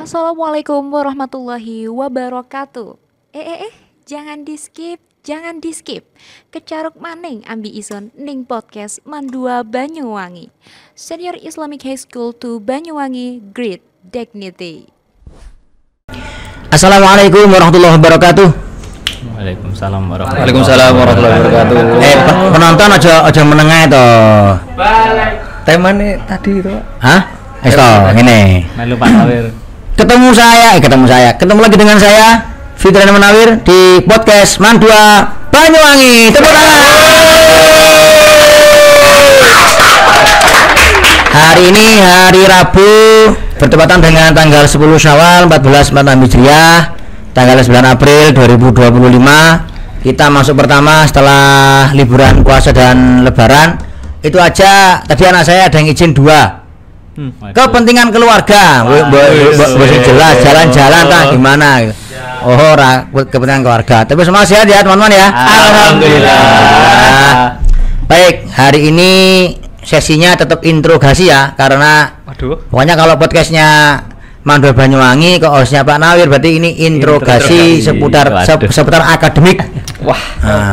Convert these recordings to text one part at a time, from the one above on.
Assalamualaikum warahmatullahi wabarakatuh. Jangan di skip. Kecaruk maning ambi ison ning podcast Mandua Banyuwangi. Senior Islamic High School to Banyuwangi, Great Dignity. Assalamualaikum warahmatullahi wabarakatuh. Waalaikumsalam Waalaikumsalam warahmatullahi wabarakatuh. Penonton aja menengah to. Temane tadi itu. Hah? To, ngene. Melu Pak Nawir. Ketemu lagi dengan saya Fitran Munawir di podcast Mandua Banyuwangi. Tepuk tangan. Hari ini hari Rabu bertepatan dengan tanggal 10 Syawal 1446 Hijriah, tanggal 9 April 2025. Kita masuk pertama setelah liburan puasa dan lebaran. Itu aja, tadi anak saya ada yang izin 2. Kepentingan keluarga, jelas jalan-jalan tak gimana? Kepentingan keluarga. Tapi semua sehat ya teman-teman ya. Alhamdulillah. Baik, hari ini sesinya tetap interogasi ya, karena pokoknya kalau podcastnya Mandua Banyuwangi ke hostnya Pak Nawir, berarti ini interogasi seputar akademik. Wah.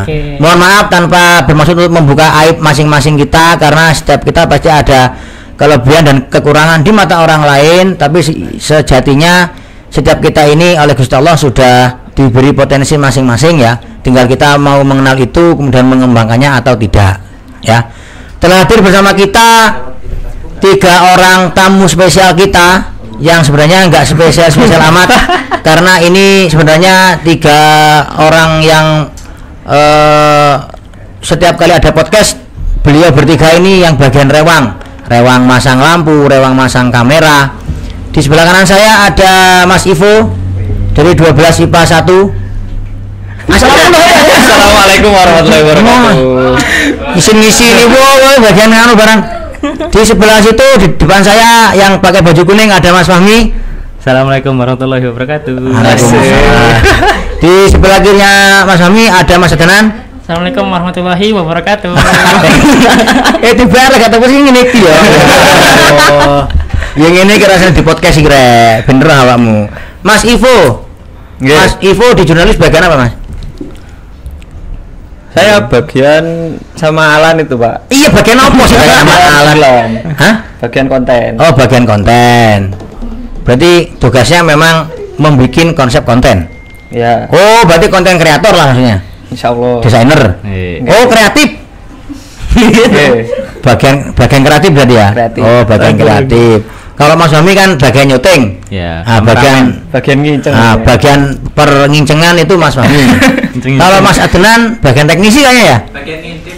Okay. Mohon maaf tanpa bermaksud untuk membuka aib masing-masing kita, karena setiap kita pasti ada kelebihan dan kekurangan di mata orang lain, tapi sejatinya setiap kita ini oleh Gusti Allah sudah diberi potensi masing-masing ya. Tinggal kita mau mengenal itu kemudian mengembangkannya atau tidak ya. Telah hadir bersama kita 3 orang tamu spesial kita yang sebenarnya nggak spesial amat karena ini sebenarnya 3 orang yang setiap kali ada podcast beliau bertiga ini yang bagian rewang masang lampu, rewang masang kamera. Di sebelah kanan saya ada Mas Ivo dari 12 IPA 1. Assalamualaikum warahmatullahi wabarakatuh. Ngisi ini bagian anu barang. Di sebelah situ di depan saya yang pakai baju kuning ada Mas Fahmi. Assalamualaikum warahmatullahi wabarakatuh. Di sebelah kirinya Mas Fahmi ada Mas Adnan. Assalamualaikum warahmatullahi wabarakatuh. Tiba lagi kata sih ngene iki ya. Yang ini kira di podcast iki rek. Bener awakmu. Mas Ivo. Mas Ivo di jurnalis bagian apa, Mas? Saya bagian sama Alan itu, Pak. Iya, bagian apa sih sama Alan? Hah? Bagian konten. Oh, bagian konten. Berarti tugasnya memang membuat konsep konten. Ya. Oh, berarti konten kreator lah maksudnya. Insyaallah. Desainer. Oh, kreatif. bagian kreatif berarti ya. Kreatif. Oh, bagian kreatif. Kalau Mas Fahmi kan bagian nyuting. Ya. Bagian nginceng. Bagian perngincengan itu Mas Fahmi. Kalau Mas Adnan bagian teknisi kayaknya ya. Bagian ngintip.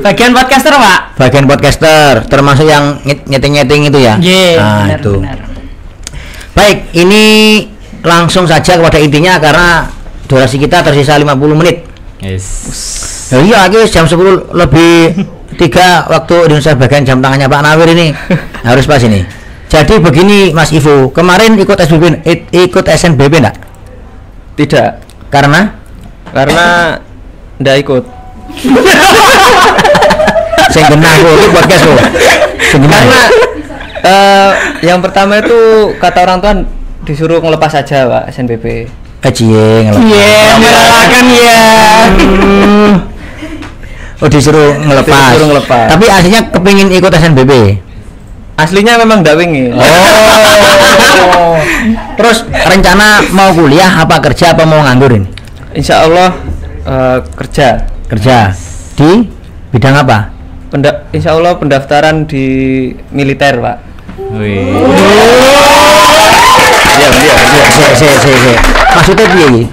Bagian podcaster, Pak. Bagian podcaster, termasuk yang nyeting itu ya. Benar, itu. Benar. Baik, ini langsung saja kepada intinya karena durasi kita tersisa 50 menit. Yes. Nah, iya, lagi jam 10 lebih 3 waktu Indonesia bagian jam tangannya Pak Nawir ini harus pas ini. Jadi begini Mas Ivo, kemarin ikut SNBP enggak? Tidak. Karena enggak ikut. Saya genah itu podcast lo. Karena yang pertama itu kata orang tua disuruh ngelepas aja, Pak, SNBP. Cie ngelepas. Merelakan ya. Oh, disuruh ngelepas. Tapi aslinya kepingin ikut SNBP. Aslinya memang ndak wingin. Oh. Terus rencana mau kuliah apa kerja apa mau nganggur ini? Insya Allah kerja. Di bidang apa? Insya Allah pendaftaran di militer, Pak. Wih. Iya. Maksudnya piye?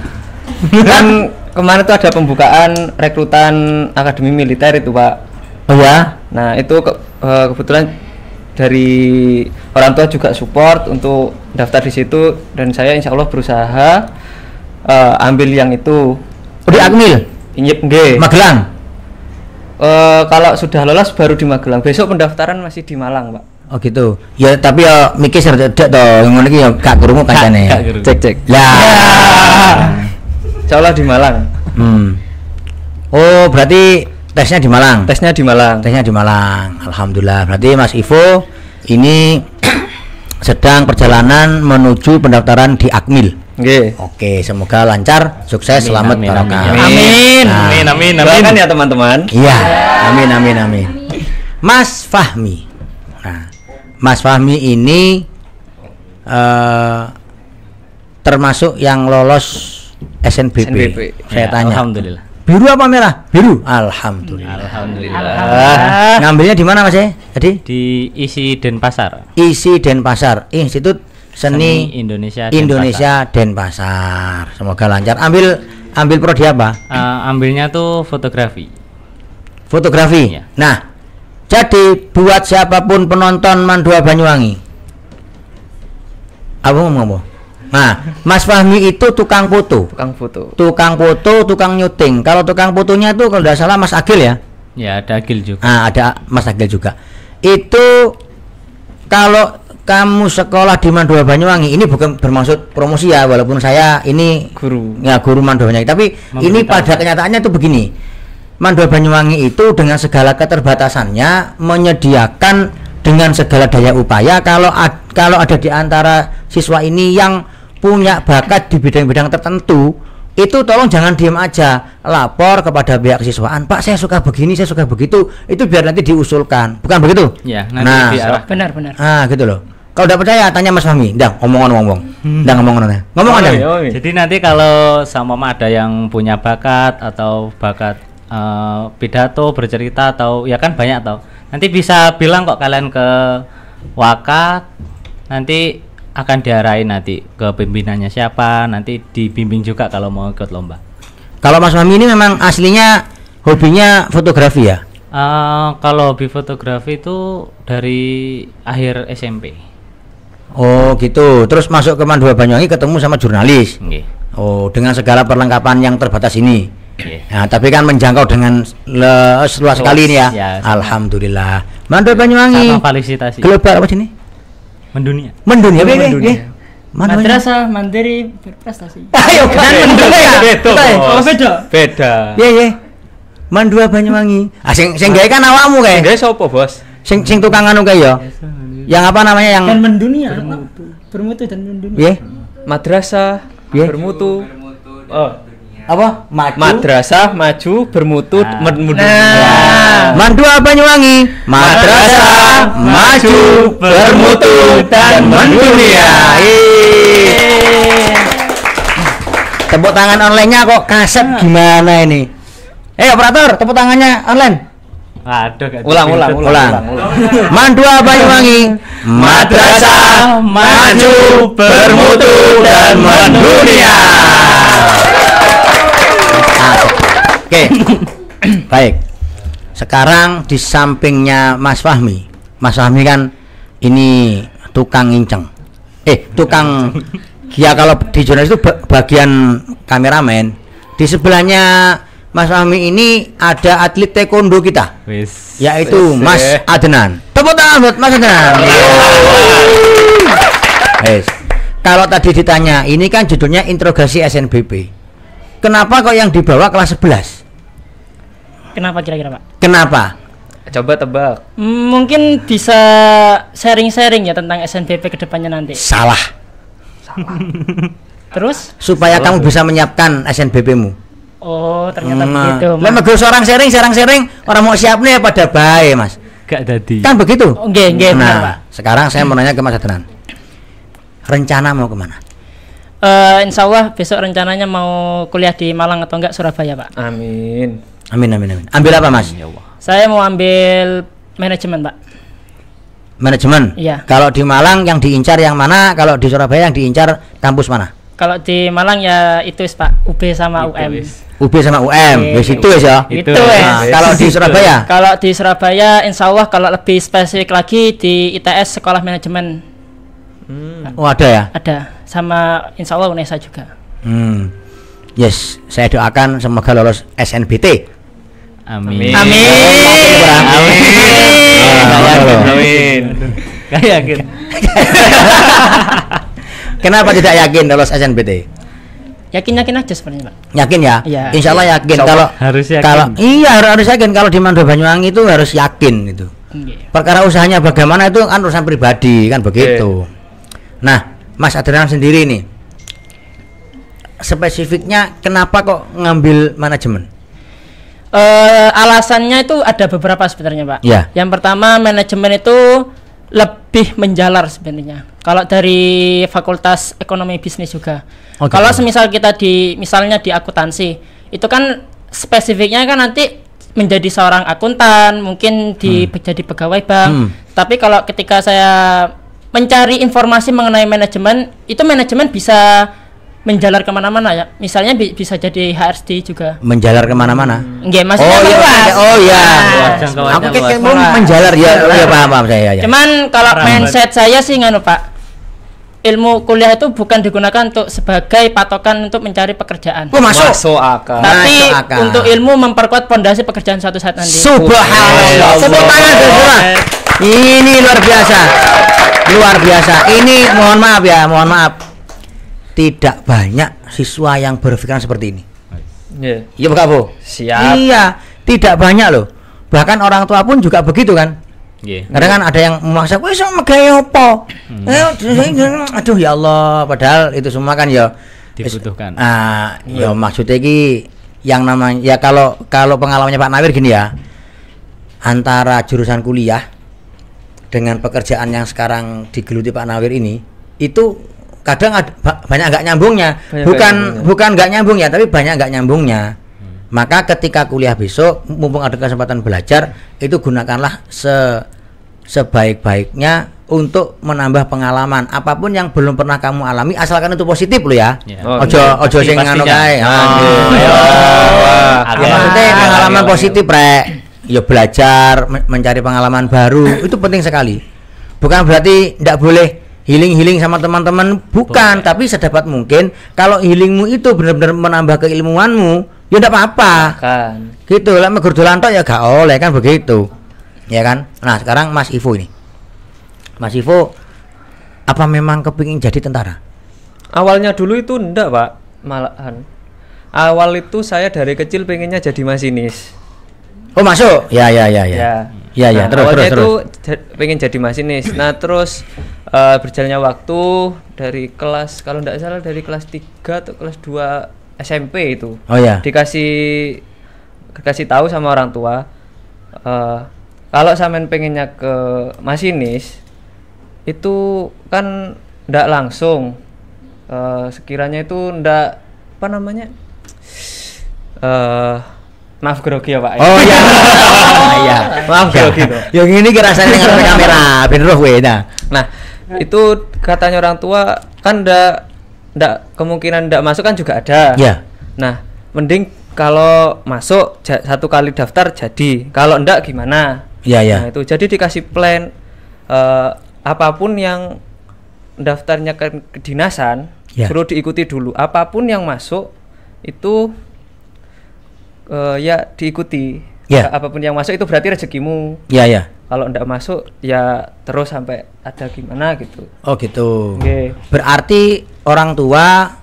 Kan kemarin tuh ada pembukaan rekrutan akademi militer itu, Pak. Oh ya? Nah, itu kebetulan dari orang tua juga support untuk daftar di situ dan saya insya Allah berusaha ambil yang itu. Oh, di Akmil? Nggih. Magelang? Kalau sudah lolos baru di Magelang. Besok pendaftaran masih di Malang, Pak. Oh gitu. Ya tapi ya mikir cerdak to, ngono iki ya gak krungu kancane. Cek. Lah. Insyaallah di Malang. Oh, berarti tesnya di Malang. Tesnya di Malang. Alhamdulillah. Berarti Mas Ivo ini sedang perjalanan menuju pendaftaran di Akmil. Nggih. Oke, semoga lancar, sukses, Amin, selamat, amin, barokah. amin. Amin. Nah, Amin. Doakan ya teman-teman. Iya, amin. Mas Fahmi. Nah, Mas Fahmi ini termasuk yang lolos SNBP. SNBP. Saya Ya, tanya. Alhamdulillah. Biru apa merah? Biru. Alhamdulillah. Alhamdulillah. Ngambilnya di mana Mas ya? Tadi Di isi Denpasar. isi Denpasar, Institut Seni Indonesia. Indonesia Denpasar. Semoga lancar. Ambil prodi apa? Ambilnya tuh fotografi. Fotografi. Iya. Nah, jadi buat siapapun penonton Mandua Banyuwangi. Apa ngomong? Nah, Mas Fahmi itu tukang foto. Tukang foto. Tukang nyuting. Kalau tukang fotonya itu kalau tidak salah Mas Agil ya. Ya, ada Agil juga. Nah, ada Mas Agil juga. Itu kalau kamu sekolah di Mandua Banyuwangi, ini bukan bermaksud promosi ya, walaupun saya ini Guru. guru Mandua Banyuwangi, tapi ini pada kenyataannya itu begini. Mandua Banyuwangi itu dengan segala keterbatasannya menyediakan dengan segala daya upaya kalau ada di antara siswa ini yang punya bakat di bidang-bidang tertentu, itu tolong jangan diam aja, lapor kepada pihak kesiswaan, Pak saya suka begini, saya suka begitu, itu biar nanti diusulkan, bukan begitu? Ya, nanti Nah, diarah. Benar. gitu loh. Kalau tidak percaya tanya Mas Fahmi, ndang ngomong. Ngomong aja. Jadi nanti kalau sama mama ada yang punya bakat atau bakat pidato, bercerita atau ya kan banyak tau. Nanti bisa bilang kok kalian ke Wakat, nanti akan diarahin nanti ke pimpinannya siapa, nanti dibimbing juga kalau mau ikut lomba. Kalau Mas Fahmi ini memang aslinya hobinya fotografi ya? Kalau hobi fotografi itu dari akhir SMP. Oh gitu. Terus masuk ke Mandua Banyuwangi ketemu sama jurnalis. Nggih. Oh, dengan segala perlengkapan yang terbatas ini. Nggih. Nah, tapi kan menjangkau dengan luas sekali ini ya. Ya, Alhamdulillah. Mandua Banyuwangi. Sama felisitasi. Global apa sini? Mendunia. Mendunia. Mendunia. Madrasah Mandiri berprestasi. Ayo kan mendunia. Oh, beda. Beda. Iya. Mandua Banyuwangi. Ah sing gawe kan awakmu kae. Enggak sopo, Bos? Sing tukang anu kae ya. Yang apa namanya yang Dan mendunia. Bermutu dan mendunia. piye? Madrasah Piye? bermutu. Oh, Apa? Maju. madrasah maju bermutu mendunia. Mandua Banyuwangi, madrasah maju bermutu dan mendunia. Tepuk tangan online-nya kok kaset gimana ini? Operator, tepuk tangannya online. Aduh, gak Ulang. Mandua Banyuwangi, madrasah maju bermutu dan mendunia. Oke, baik. Sekarang di sampingnya Mas Fahmi kan ini tukang nginceng. Tukang ya kalau di jurnalis itu bagian kameramen. Di sebelahnya Mas Fahmi ini ada atlet taekwondo kita, Wis. yaitu Mas Adnan. Tepuk tangan buat Mas Adnan. Yes. Kalau tadi ditanya, ini kan judulnya interogasi SNBP. Kenapa kok yang dibawa kelas 11? Kenapa kira-kira, Pak? Kenapa? Coba tebak. Mungkin bisa sharing-sharing ya tentang SNBP ke depannya nanti. Salah. Terus? Supaya kamu bisa menyiapkan SNBP-mu. Oh, ternyata begitu. Lah mego seorang sharing, orang mau siap nih pada bae, Mas. Gak jadi. Kan begitu? Oh, nggih, benar, Pak. Nah, sekarang saya mau nanya ke Mas Adnan. Rencana mau kemana? Insya Allah besok rencananya mau kuliah di Malang atau enggak Surabaya, Pak. Amin. Amin. Ambil apa, Mas? Ya Allah. Saya mau ambil manajemen, Pak. Manajemen. Iya. Kalau di Malang yang diincar yang mana? Kalau di Surabaya yang diincar kampus mana? Kalau di Malang ya itu Pak, UB sama UM. UB sama UM. Wis itu wis ya. Itu Nah, wis. kalau di Surabaya? Kalau di Surabaya insya Allah kalau lebih spesifik lagi di ITS Sekolah Manajemen Oh, ada ya? ada, sama insya Allah UNESA juga. Yes, saya doakan semoga lolos SNBT. Amin. Amin. Amin. Gak yakin. Kenapa tidak yakin lolos SNBT? Yakin-yakin aja sebenarnya, Pak. Yakin ya? Iya. Insya Allah yakin. Kalau Harus yakin. Kalau iya harus yakin. Kalau di Mandua Banyuwangi itu harus yakin itu. Nggih. Perkara usahanya bagaimana itu kan urusan pribadi kan begitu. Nah, Mas Adrian sendiri nih, spesifiknya kenapa kok ngambil manajemen? Alasannya itu ada beberapa sebenarnya, Pak. Ya. Yang pertama, manajemen itu lebih menjalar sebenarnya. Kalau dari Fakultas Ekonomi Bisnis juga. Oh, gitu. Kalau semisal kita misalnya di akuntansi, itu kan spesifiknya kan nanti menjadi seorang akuntan, mungkin jadi pegawai bank. Tapi kalau ketika saya mencari informasi mengenai manajemen, itu manajemen bisa menjalar kemana-mana ya. Misalnya bisa jadi HRD juga. Menjalar kemana-mana? Nggih, maksudnya Oh iya, meluas. oh iya. Jangkauannya Aku kayak luas. mau menjalar ya, ya paham saya ya. Cuman kalau Rambat. mindset saya sih nganu Pak, ilmu kuliah itu bukan digunakan untuk sebagai patokan untuk mencari pekerjaan. Oh, masuk. Masuk akal. Tapi masuk akal. untuk ilmu memperkuat fondasi pekerjaan suatu saat nanti. Subhanallah. Tepuk tangan semua. Ini luar biasa. Luar biasa. Ini mohon maaf. Tidak banyak siswa yang berpikiran seperti ini. Iya. Iya bukan Bu? Siap. Iya, tidak banyak loh. Bahkan orang tua pun juga begitu kan. Nggih. Kadang kan ada yang memaksa, wis sama gaya apa? Aduh ya Allah, padahal itu semua kan ya Dibutuhkan. ya maksudnya ki yang namanya ya kalau pengalamannya Pak Nawir gini ya. Antara jurusan kuliah dengan pekerjaan yang sekarang digeluti Pak Nawir ini itu kadang banyak nggak nyambungnya. Bukan nggak nyambung ya, tapi banyak nggak nyambungnya. Maka ketika kuliah besok, mumpung ada kesempatan belajar, itu gunakanlah sebaik-baiknya untuk menambah pengalaman. Apapun yang belum pernah kamu alami, asalkan itu positif lo ya. Ya. Ojo sing ngono kae. Maksudnya pengalaman positif rek. Ya belajar, mencari pengalaman baru, itu penting sekali. Bukan berarti tidak boleh healing sama teman-teman, bukan. Tapi sedapat mungkin kalau healingmu itu benar-benar menambah keilmuanmu, ya tidak apa-apa. Kan. Gitu lah, megur dolan tok ya gak oleh kan begitu. Ya kan? Nah, sekarang Mas Ivo ini. Mas Ivo apa memang kepingin jadi tentara? Awalnya dulu itu enggak, Pak. Malahan. Awal itu saya dari kecil pengennya jadi masinis. Oh, masuk. Ya. Ya. Ya, Nah, awalnya itu pengen jadi masinis. Nah, terus berjalannya waktu dari kelas, kalau enggak salah dari kelas 3 atau kelas 2 SMP itu. Oh ya. Dikasih tahu sama orang tua kalau sampean pengennya ke masinis itu kan ndak langsung sekiranya itu ndak apa namanya maaf grogi ya Pak. Oh iya. Iya. Maaf grogi tuh. Yang ini rasanya ngarep kamera, ben roh kowe nah. Nah, itu katanya orang tua kan ndak kemungkinan ndak masuk kan juga ada. Iya. Nah, mending kalau masuk satu kali daftar jadi. Kalau ndak gimana? Iya. Nah, itu jadi dikasih plan apapun yang daftarnya ke kedinasan Ya. suruh diikuti dulu. Apapun yang masuk itu ya diikuti. Ya. Apapun yang masuk itu berarti rezekimu. Iya. Kalau ndak masuk ya terus sampai ada gimana gitu. Oh gitu. Oke. Berarti orang tua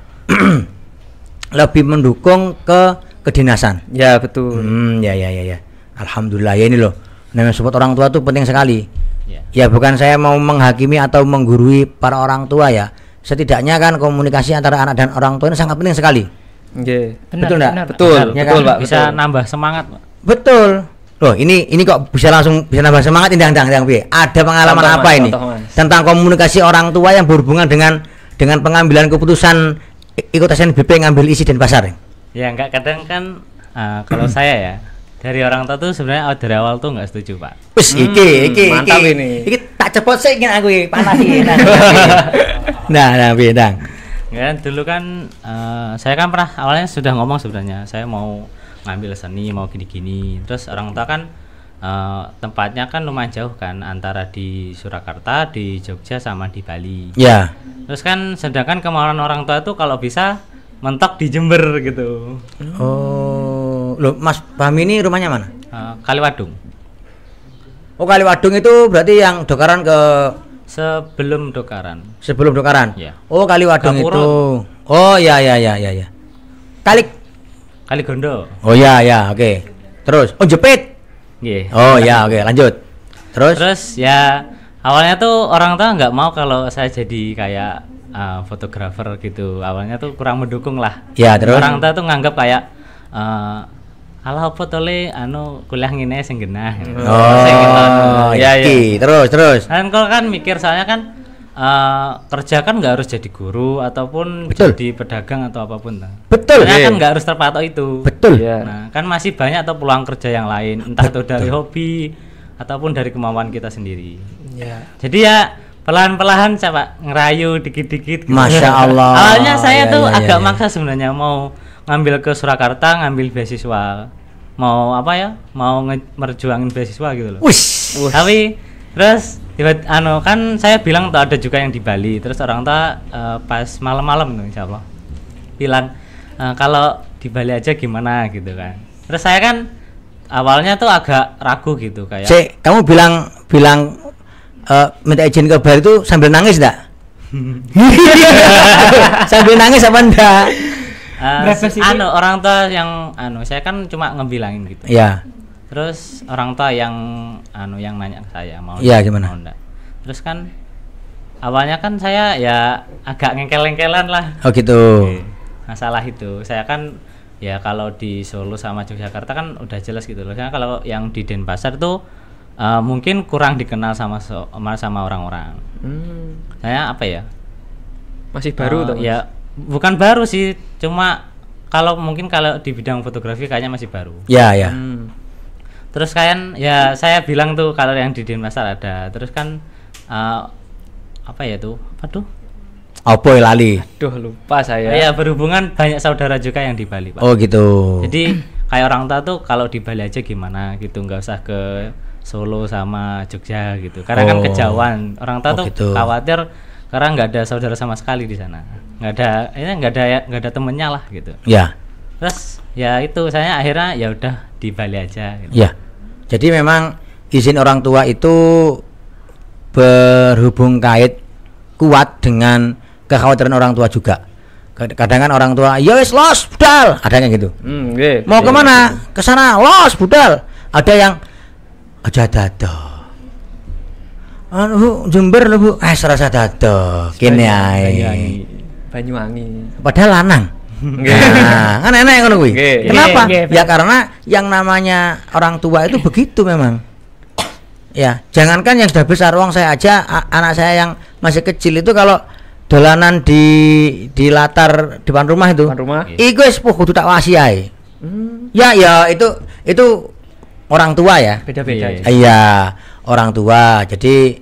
lebih mendukung ke kedinasan. Ya betul. Ya. Alhamdulillah ya ini loh. Namanya support orang tua tuh penting sekali. Ya. Ya bukan saya mau menghakimi atau menggurui para orang tua ya. Setidaknya kan komunikasi antara anak dan orang tua ini sangat penting sekali. Oke. Betul enggak? Betul, Ya betul kan? Pak. Bisa betul. nambah semangat, Pak. Betul. Loh, ini kok bisa nambah semangat ini dang Bi. Ada pengalaman Contoh, apa Mas, ini? contoh, Mas. Tentang komunikasi orang tua yang berhubungan dengan pengambilan keputusan ikut SNBP ngambil isi dan pasar. Ya enggak, kadang kan kalau saya ya dari orang tua tuh sebenarnya dari awal tuh enggak setuju, Pak. Wis iki mantap ini. Iki tak cepot sik ingin aku iki panas iki. Nah, Bi, Dang. Ya dulu kan saya kan pernah awalnya sudah ngomong sebenarnya saya mau ngambil seni, mau gini-gini. Terus orang tua kan tempatnya kan lumayan jauh kan antara di Surakarta, di Jogja sama di Bali. Ya. Terus kan sedangkan kemauan orang tua tuh kalau bisa mentok di Jember gitu. Oh, loh Mas Fahmi ini rumahnya mana? Kaliwadung. Oh, Kaliwadung itu berarti yang Dokaran ke Sebelum Dokaran. sebelum Dokaran. Iya. Oh, Kaliwadung Gapura. itu. Oh, ya. Kaligondo. Oh ya, oke. Terus, oh Jepit. Nggih. Oh ya, oke, lanjut. Terus? Terus ya Awalnya tuh orang tua nggak mau kalau saya jadi kayak fotografer gitu. Awalnya tuh kurang mendukung lah. Ya, terus? Orang tua tuh nganggap kayak ala apa tole kuliah ngene sing genah. Sing gitu. Ya, terus. Kan kalau kan mikir soalnya kan kerja kan nggak harus jadi guru ataupun Betul. jadi pedagang atau apapun. Betul. Soalnya kan nggak harus terpatok itu. Betul. Iya. Nah, kan masih banyak atau peluang kerja yang lain, entah itu dari hobi ataupun dari kemampuan kita sendiri. Ya. Jadi ya pelan-pelan coba ngerayu dikit-dikit. Gitu. Masya Allah. Awalnya saya Ya, tuh ya, ya, agak ya. maksa sebenarnya mau ngambil ke Surakarta, ngambil beasiswa. Mau apa ya? Mau merjuangin beasiswa gitu loh. Wis. Tapi terus kan saya bilang tuh ada juga yang di Bali. Terus orang tua pas malam-malam tuh insya Allah bilang kalau di Bali aja gimana gitu kan. Terus saya kan awalnya tuh agak ragu gitu kayak. Cek, kamu bilang minta izin ke Bali itu sambil nangis enggak? Sambil nangis apa enggak? Orang tua yang saya kan cuma ngebilangin gitu. Ya. Terus orang tua yang yang nanya ke saya mau Iya, gimana? mau enggak. Terus kan awalnya kan saya ya agak ngengkel-ngengkelan lah. Oh gitu. Masalah itu saya kan ya kalau di Solo sama Yogyakarta kan udah jelas gitu loh. Karena kalau yang di Denpasar tuh mungkin kurang dikenal sama orang-orang. Saya apa ya? Masih baru tuh. Ya bukan baru sih, cuma mungkin kalau di bidang fotografi kayaknya masih baru. Ya, ya. Terus kan ya saya bilang tuh kalau yang di Denpasar ada. Terus kan apa ya tuh? Apa tuh? Apa lali? Duh, lupa saya. Ya berhubungan banyak saudara juga yang di Bali, Pak. Oh gitu. Jadi kayak orang tua tuh kalau di Bali aja gimana gitu, nggak usah ke Solo sama Jogja gitu. Karena kan kejauhan. Orang tua tuh gitu. khawatir karena nggak ada saudara sama sekali di sana. Nggak ada temennya lah gitu. Ya. Terus ya itu saya akhirnya ya udah di Bali aja gitu. Ya. Jadi memang izin orang tua itu berhubung kait kuat dengan kekhawatiran orang tua juga. Kadang kan orang tua, ya wis los budal, ada yang gitu. Nggih. Mau kemana? Ke sana los budal. Ada yang aja dado. Jember lho Bu, serasa dado. Kene ae. Banyuwangi. Padahal lanang. Nah, kan enak ngono kuwi. Nggih. Kenapa? Nggih, Ya karena yang namanya orang tua itu begitu memang. Ya, jangankan yang sudah besar, wong saya aja anak saya yang masih kecil itu kalau dolanan di latar depan rumah itu. Depan rumah. Iku wis kudu tak wasi ae. Ya itu orang tua ya. Beda-beda. Iya. Iya, orang tua. Jadi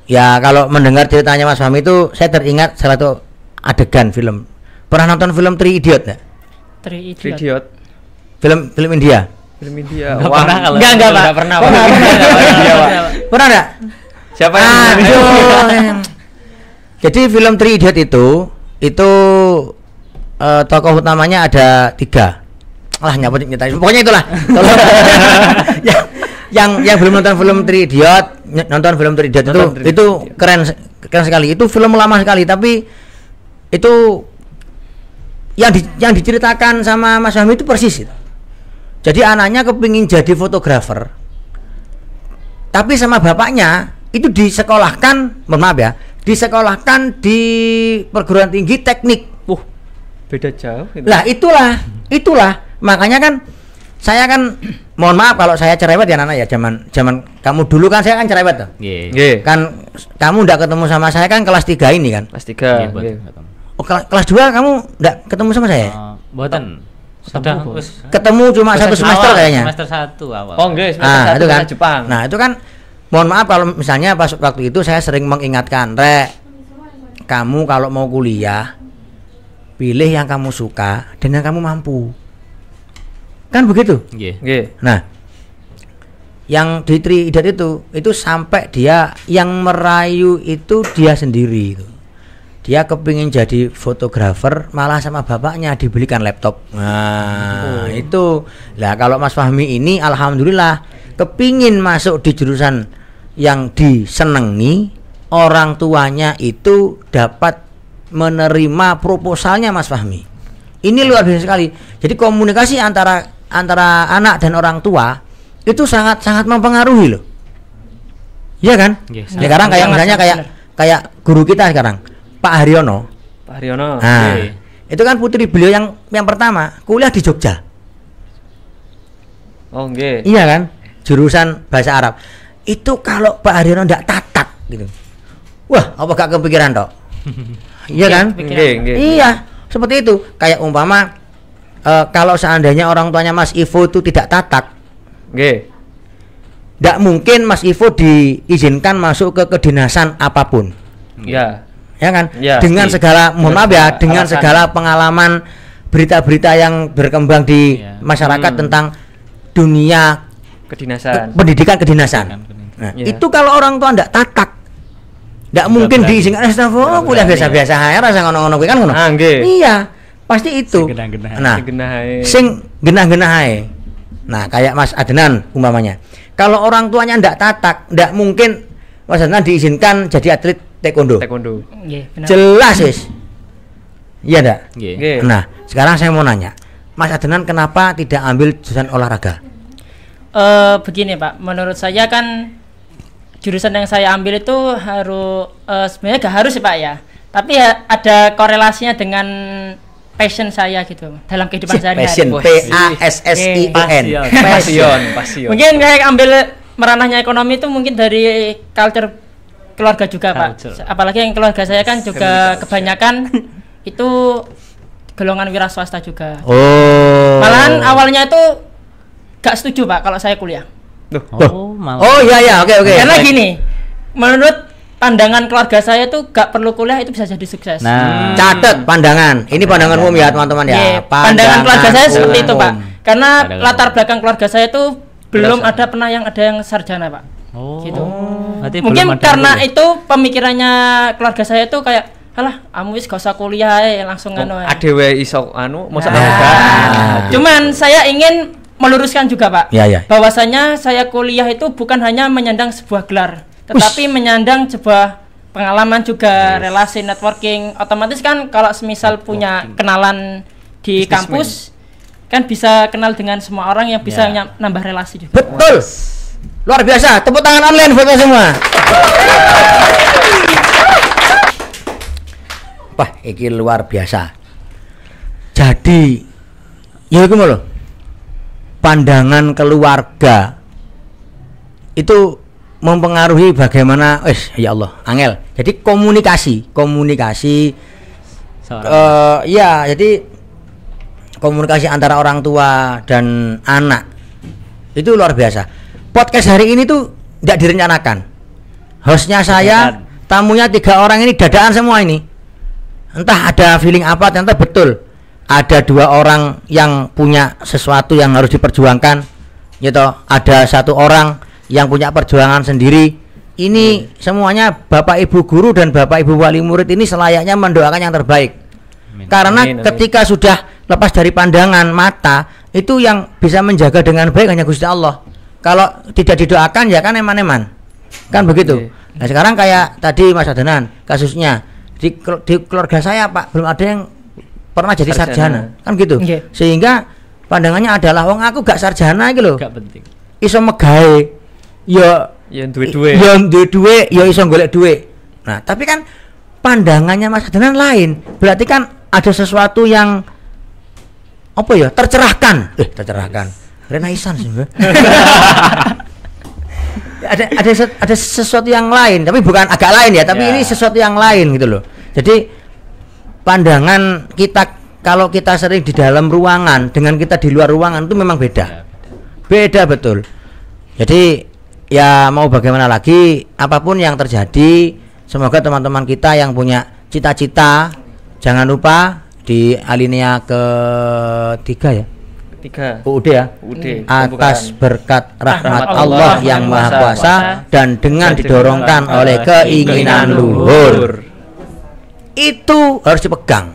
ya kalau mendengar ceritanya Mas Fahmi itu saya teringat salah satu adegan film. Pernah nonton film Three Idiot enggak? Three Idiot. Idiot. Film India. Film India. Nggak pernah kalau Enggak, Pak. Nggak pernah. Oh, Pak. nggak pernah. Iya, Pak. Pernah enggak? Siapa yang Aduh. Jadi film Three Idiot itu tokoh utamanya ada 3. Nyapa nyetain. Pokoknya itulah. yang belum nonton film Three Idiot, nonton film Three Idiot itu keren sekali. Itu film lama sekali, tapi itu yang diceritakan sama Mas Fahmi itu persis itu. Jadi anaknya kepingin jadi fotografer, tapi sama bapaknya itu disekolahkan, mohon maaf ya, disekolahkan di perguruan tinggi teknik. beda jauh gitu. Lah itulah makanya kan saya kan mohon maaf kalau saya cerewet ya Nana ya, zaman kamu dulu kan saya kan cerewet tuh. Nggih. Kan kamu ndak ketemu sama saya kan kelas 3 ini kan. Kelas 3. Iya, Nggih. Oh, kelas 2 kamu ndak ketemu sama saya? Mboten. Sudah Ketemu cuma satu semester kayaknya. Semester 1 awal. Oh, nggih, semester 1 Itu kan. bahasa Jepang. Nah, itu kan mohon maaf kalau misalnya pas waktu itu saya sering mengingatkan, Rek, kamu kalau mau kuliah pilih yang kamu suka dan yang kamu mampu. Kan begitu? Nggih. Nggih. Nah, yang di Three Idiot itu sampai dia yang merayu itu dia sendiri itu. Dia kepingin jadi fotografer, malah sama bapaknya dibelikan laptop. Nah, itu. Lah kalau Mas Fahmi ini alhamdulillah kepingin masuk di jurusan yang disenangi, orang tuanya itu dapat menerima proposalnya Mas Fahmi. Ini luar biasa sekali. Jadi komunikasi antara anak dan orang tua itu sangat mempengaruhi loh. Iya kan? Yes. Sekarang kayak Iya, Mas, misalnya benar. kayak guru kita sekarang, Pak Haryono. Pak Haryono. Nah, Oke. itu kan putri beliau yang pertama kuliah di Jogja. Oh, nggih. Iya kan? Jurusan bahasa Arab. Itu kalau Pak Haryono ndak tatak gitu. Wah, apa gak kepikiran tok? Iya kan? Nggih, nggih. Iya, seperti itu. Kayak umpama kalau seandainya orang tuanya Mas Ivo itu tidak tatak, Nggih. ndak mungkin Mas Ivo diizinkan masuk ke kedinasan apapun. Ya. Ya kan? Ya, Dengan pasti. segala mohon maaf ya, dengan Alasan. segala pengalaman berita-berita yang berkembang di Iya. masyarakat Hmm. tentang dunia Kedinasan. pendidikan kedinasan. Nah, Iya. itu kalau orang tua ndak tatak, ndak mungkin berani. diizinkan astagfirullah, kuliah biasa-biasa ae rasa ngono-ngono kuwi kan ngono. Ah, nggih. Iya, pasti itu. Sing genah-genah. Nah, Genah ae. sing genah-genah ae. Nah, kayak Mas Adnan umpamanya. Kalau orang tuanya ndak tatak, ndak mungkin Mas Adnan diizinkan jadi atlet taekwondo. Taekwondo. Nggih, benar. Jelas, Sis. Iya ndak? Nggih. Nggih. Nah, sekarang saya mau nanya, Mas Adnan kenapa tidak ambil jurusan olahraga? Begini Pak, menurut saya kan jurusan yang saya ambil itu harus sebenarnya gak harus sih Pak ya, tapi ya ada korelasinya dengan passion saya gitu dalam kehidupan sehari-hari. Passion, PASSION. Pasion, pasion. Mungkin saya ambil meranahnya ekonomi itu mungkin dari culture keluarga juga Culture. Pak. Apalagi yang keluarga saya kan juga kebanyakan itu golongan wira swasta juga. Oh. Malahan awalnya itu gak setuju Pak kalau saya kuliah. Oh, malah. Oh iya ya, oke oke. Karena gini, menurut pandangan keluarga saya tuh gak perlu kuliah itu bisa jadi sukses. Nah, Catat pandangan. Ini pandangan umum ya, teman-teman ya. Iya, pandangan keluarga saya seperti itu Pak. umum. Karena Pandangan latar umum. belakang keluarga saya tuh belum ada pernah yang ada yang sarjana Pak. oh, Gitu. berarti Mungkin belum ada karena dulu ya? itu pemikirannya keluarga saya tuh kayak, alah, kamu wis gak usah kuliah langsung anu ae." Adewe iso anu, mosok Ah. Cuman saya ingin meluruskan juga Pak, Ya, ya. bahwasanya saya kuliah itu bukan hanya menyandang sebuah gelar, tetapi menyandang sebuah pengalaman juga, relasi, networking. Otomatis kan kalau semisal punya kenalan di Businessman. kampus, kan bisa kenal dengan semua orang yang bisa Ya. nambah relasi juga. Betul. Luar biasa. Tepuk tangan online buat kita semua. Wah, ini luar biasa. Jadi, ya itu loh. Pandangan keluarga itu mempengaruhi bagaimana, ya Allah, angel. Jadi komunikasi Seorang ya, jadi komunikasi antara orang tua dan anak itu luar biasa. Podcast hari ini tuh tidak direncanakan. Hostnya saya, tamunya 3 orang ini dadaan semua ini. Entah ada feeling apa, ternyata betul. Ada 2 orang yang punya sesuatu yang harus diperjuangkan, gitu. Ada 1 orang yang punya perjuangan sendiri. Ini semuanya Bapak Ibu guru dan Bapak Ibu wali murid ini selayaknya mendoakan yang terbaik. Amin. Karena Amin, amin. ketika sudah lepas dari pandangan mata, itu yang bisa menjaga dengan baik hanya Gusti Allah. Kalau tidak didoakan ya kan eman-eman. Kan begitu. Iya. Nah, sekarang kayak tadi Mas Adnan kasusnya di keluarga saya Pak belum ada yang pernah jadi sarjana. Kan gitu. Iya. Sehingga pandangannya adalah wong aku gak sarjana iki lho. gak penting. Iso megawe ya Ya duwe-duwe. ya duwe duwe ya iso golek duwe. Nah, tapi kan pandangannya Mas Adnan lain. Berarti kan ada sesuatu yang apa ya? Tercerahkan. Tercerahkan. Renaissance sih. ada sesuatu yang lain, tapi bukan agak lain ya, tapi Ya. ini sesuatu yang lain gitu loh. Jadi pandangan kita kalau kita sering di dalam ruangan dengan kita di luar ruangan itu memang beda. Ya, Beda betul. Jadi ya mau bagaimana lagi, apapun yang terjadi, semoga teman-teman kita yang punya cita-cita jangan lupa di alinea ketiga ya, 3 UUD ya, UD atas berkat rahmat Rahmat Allah Allah yang Maha Maha Kuasa dan dengan didorongkan oleh keinginan luhur, itu harus dipegang.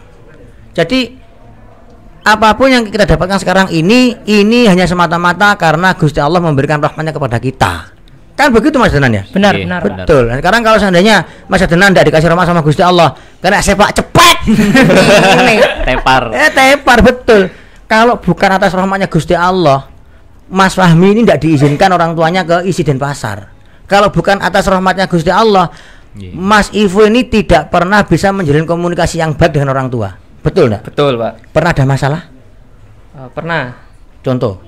Jadi apapun yang kita dapatkan sekarang ini hanya semata-mata karena Gusti Allah memberikan rahmatnya kepada kita. Kan begitu Mas Adnan ya? Benar, Iya, benar. Pak. Betul. Nah, sekarang kalau seandainya Mas Adnan tidak dikasih rahmat sama Gusti Allah, karena sepak cepat. Ini. Tepar. Tepar betul. Kalau bukan atas rahmatnya Gusti Allah, Mas Fahmi ini tidak diizinkan orang tuanya ke isi Denpasar. Kalau bukan atas rahmatnya Gusti Allah, Mas Ivo ini tidak pernah bisa menjalin komunikasi yang baik dengan orang tua. Betul enggak? Betul, Pak. Pernah ada masalah? Pernah. Contoh.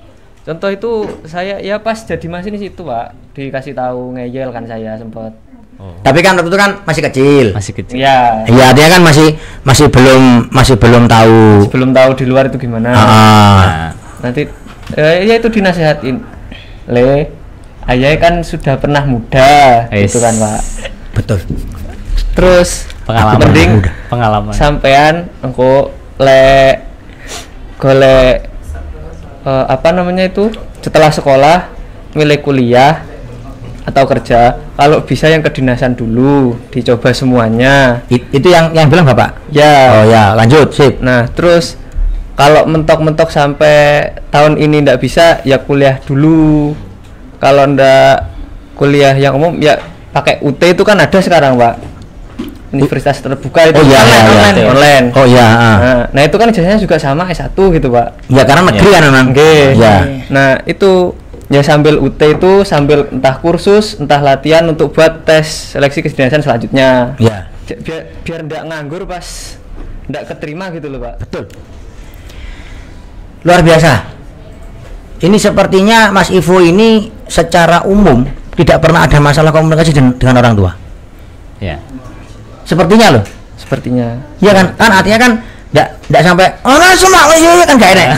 Contoh itu saya ya pas jadi masinis itu, Pak, dikasih tahu ngeyel kan saya sempat. Tapi kan waktu itu kan masih kecil. Masih kecil. Iya. Iya, dia kan masih belum tahu. Belum tahu di luar itu gimana. Ah. Nanti ya itu dinasehatin. Ayah kan sudah pernah muda, gitu kan, Pak. Betul. Terus Pengalaman. mending Pengalaman. sampean engko golek apa namanya itu setelah sekolah milih kuliah atau kerja, kalau bisa yang kedinasan dulu dicoba semuanya. Itu yang bilang Bapak. Ya. Oh ya, lanjut, sip. Nah terus kalau mentok-mentok sampai tahun ini ndak bisa ya kuliah dulu. Kalau ndak kuliah yang umum ya pakai UT itu kan ada sekarang, Pak. Universitas terbuka itu. Oh iya, online. Oh iya. Nah itu kan ijazahnya juga sama S1 gitu, Pak. Ya karena negeri kan memang. Ya. Nah itu ya sambil UT itu sambil entah kursus entah latihan untuk buat tes seleksi kedinasan selanjutnya. Ya. Biar ndak nganggur pas ndak keterima gitu loh, Pak. Betul. Luar biasa. Ini sepertinya Mas Ivo ini secara umum tidak pernah ada masalah komunikasi dengan orang tua. Ya. Sepertinya loh. Sepertinya. Iya kan? Kan artinya kan enggak sampai semua kan enggak enak.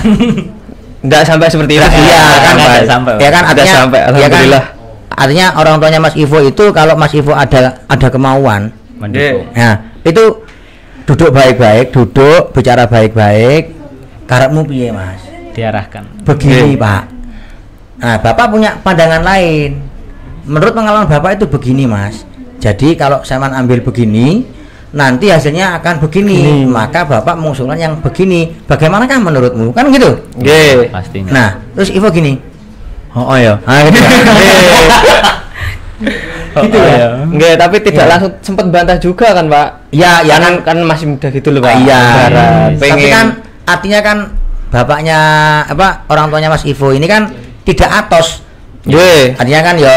Nggak sampai seperti itu. Iya kan, Nggak sampai. ya kan artinya sampai, ya kan, alhamdulillah. artinya orang tuanya Mas Ivo itu kalau Mas Ivo ada kemauan, Mendukung. nah itu duduk baik-baik, bicara baik-baik, karepmu piye Mas? Diarahkan. Begini Pak. Nah Bapak punya pandangan lain. Menurut pengalaman Bapak itu begini Mas. Jadi kalau saya ambil begini, nanti hasilnya akan begini. Maka Bapak mengusulkan yang begini. Bagaimanakah menurutmu? Kan gitu. Nggih. Pastinya. Nah, terus Ivo gini. Oh ya. Ah, gitu. Gitu ya. Nggih, tapi tidak Iya. langsung sempat bantah juga kan, Pak. Ya, ya kan masih muda gitu loh, Pak. Iya. Ibarat Tapi pengen kan artinya kan bapaknya orang tuanya Mas Ivo ini kan tidak atos. Nggih. Artinya kan ya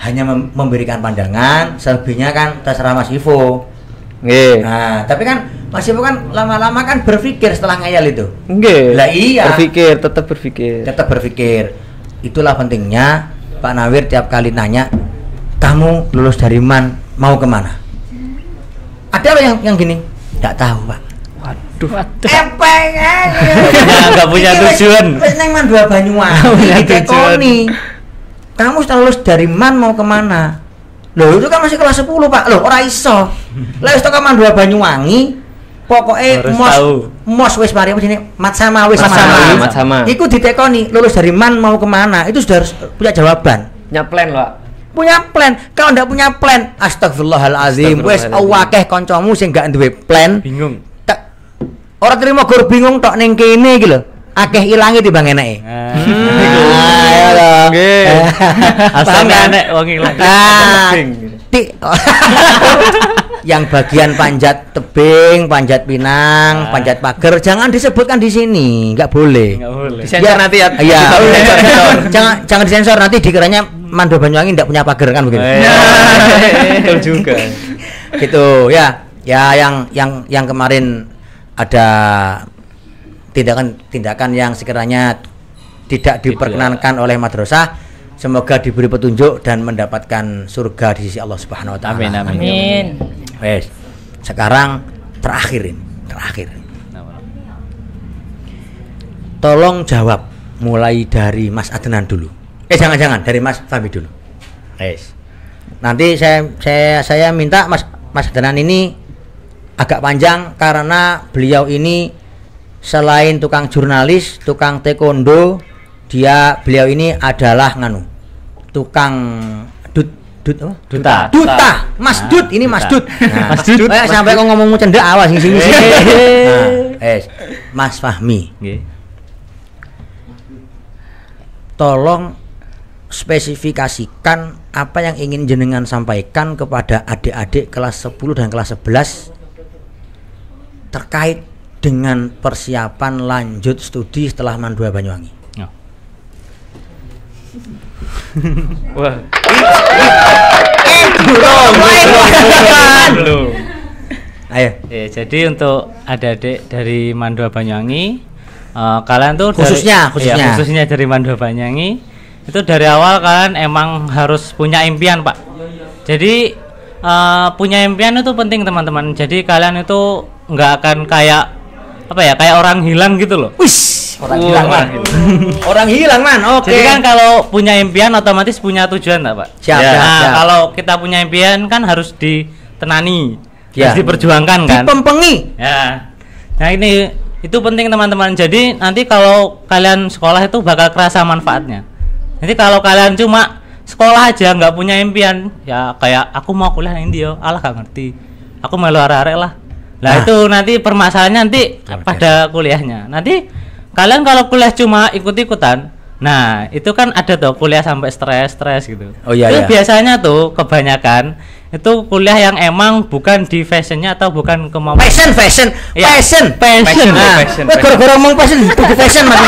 hanya memberikan pandangan, selebihnya kan terserah Mas Ivo. Nggih. Nah, tapi kan Mas Ivo kan lama-lama kan berpikir setelah ngeyel itu. Nggih. Lah iya. Tetap berpikir. Tetap berpikir. Itulah pentingnya Pak Nawir tiap kali nanya, kamu lulus dari MAN mau kemana? Ada loh yang gini, nggak tahu Pak. Waduh. Epeng Nggak punya tujuan. Wes neng MAN 2 Banyuwangi. Ditekoni. Kamu setelah lulus dari MAN mau kemana? Loh itu kan masih kelas 10 Pak. Loh ora iso. Lah wis teko MAN 2 Banyuwangi, pokoknya Harus tahu. mos wis mari sini mat sama. Mat sama. Iku ditekoni lulus dari MAN mau kemana? Itu sudah harus punya jawaban. Punya plan, Pak. Punya plan. Kalau ndak punya plan, astagfirullahalazim. Wes akeh kancamu sing gak duwe plan. Bingung. Ora terima gur bingung tok ning kene iki lho. Akeh ilange timbang eneke. Ayo lho. Nggih. Asal Paham kan? nek wong ilang. Yang bagian panjat tebing, panjat pinang, panjat pagar jangan disebutkan di sini, nggak boleh. Enggak boleh. Disensor nanti ya. Iya. Disensor. jangan disensor nanti dikiranya Mando Banyuwangi nggak punya pagar kan begitu. Betul juga. Gitu ya. Ya yang kemarin ada tindakan yang sekiranya tidak diperkenankan oleh madrasah, semoga diberi petunjuk dan mendapatkan surga di sisi Allah Subhanahu wa taala. Amin, amin. Amin. Wes. Sekarang terakhir. Tolong jawab mulai dari Mas Adnan dulu. Jangan dari Mas Fahmi dulu. Wes. Nanti saya minta Mas Adnan ini agak panjang karena beliau ini selain tukang jurnalis, tukang taekwondo, beliau ini adalah tukang duta. Mas Dut, ini Mas Dut. Nah, Mas Dut. Sampai kok ngomong cendak awas sing. Nah, Mas Fahmi. Nggih. Tolong spesifikasikan apa yang ingin jenengan sampaikan kepada adik-adik kelas 10 dan kelas 11 terkait dengan persiapan lanjut studi setelah MAN 2 Banyuwangi. Oh. Wah. Belum. Ayo. Ya, jadi untuk adik-adik dari Mandua Banyuwangi, kalian tuh Khususnya. khususnya dari Mandua Banyuwangi, itu dari awal kalian emang harus punya impian, Pak. Jadi punya impian itu penting, teman-teman. Jadi kalian itu nggak akan kayak kayak orang hilang gitu loh. Wis, orang hilang man. Orang hilang man. Oke. Jadi kan kalau punya impian otomatis punya tujuan, tak, Pak? Siap, Ya. siap, Nah, siap. kalau kita punya impian kan harus ditenani, Ya. harus diperjuangkan kan. Dipempengi. Ya. Nah, ini itu penting, teman-teman. Jadi nanti kalau kalian sekolah itu bakal kerasa manfaatnya. Nanti kalau kalian cuma sekolah aja nggak punya impian, ya kayak aku mau kuliah nang ndi yo, alah gak ngerti. Aku melu arek-arek lah. Nah, itu nanti permasalahannya nanti pada kuliahnya. Nanti kalian kalau kuliah cuma ikut-ikutan, nah itu kan ada tuh kuliah sampai stres gitu. Oh, iya, Itu iya. biasanya tuh kebanyakan itu kuliah yang emang bukan di fashionnya atau bukan kemampuan. Fashion. Ya. Fashion. Nah, Wah, gara-gara ngomong fashion, itu fashion mas.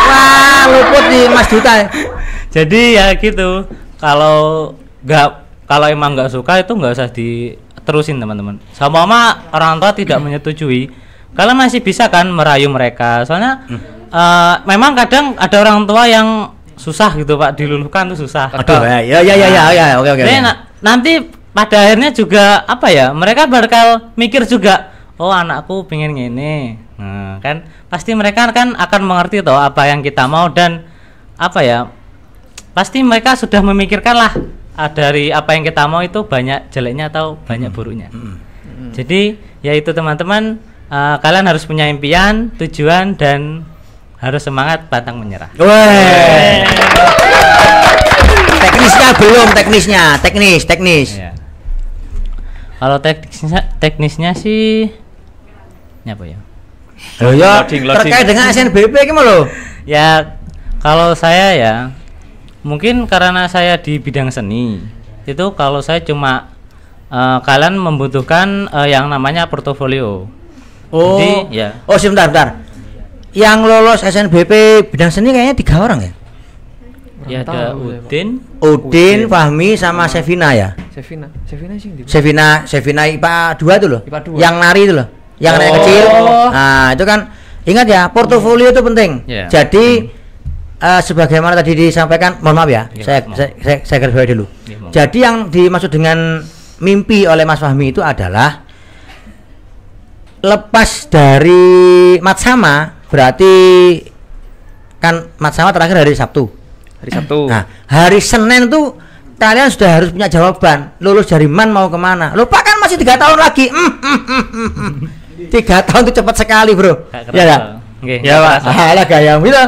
Wah, luput di Mas Duta. Jadi ya gitu. Kalau emang nggak suka itu nggak usah diterusin, teman-teman. Sama orang tua tidak menyetujui, kalian masih bisa kan merayu mereka. Soalnya memang kadang ada orang tua yang susah gitu, Pak, diluluhkan tuh susah. Aduh, ya, oke. Jadi nanti pada akhirnya juga mereka bakal mikir juga, oh anakku pengen gini. Nah, kan pasti mereka kan akan mengerti toh apa yang kita mau, dan pasti mereka sudah memikirkan lah dari apa yang kita mau itu banyak jeleknya atau banyak buruknya. Jadi ya itu, teman-teman, kalian harus punya impian, tujuan, dan harus semangat, pantang menyerah. Weh. Teknisnya belum, teknis. Ya. Kalau teknisnya sih apa ya? Oh ya, Loading. terkait dengan SNBP iki lho. Ya kalau saya ya mungkin karena saya di bidang seni, itu kalau saya cuma kalian membutuhkan yang namanya portofolio. Oh. Jadi, ya. Oh, sebentar. Yang lolos SNBP bidang seni kayaknya 3 orang ya? Ya ada Udin, Fahmi sama Sevina ya. Sevina sih di. Sevina IPA 2 itu loh. IPA 2. Yang nari itu loh. Yang anak kecil. Nah, itu kan ingat ya, portofolio itu penting. Ya. Jadi sebagaimana tadi disampaikan, mohon maaf ya. Ya, Saya garis bawahi dulu. Ya, mohon. Jadi yang dimaksud dengan mimpi oleh Mas Fahmi itu adalah lepas dari Matsama, berarti kan Matsama terakhir hari Sabtu. Hari Sabtu. Nah, hari Senin tuh kalian sudah harus punya jawaban. Lulus dari MAN mau kemana? Lupa kan masih 3 tahun lagi. 3 tahun itu cepat sekali, bro. Gak Ya kerasa. enggak? Oke, Ya, Pak. Alah gaya bilang.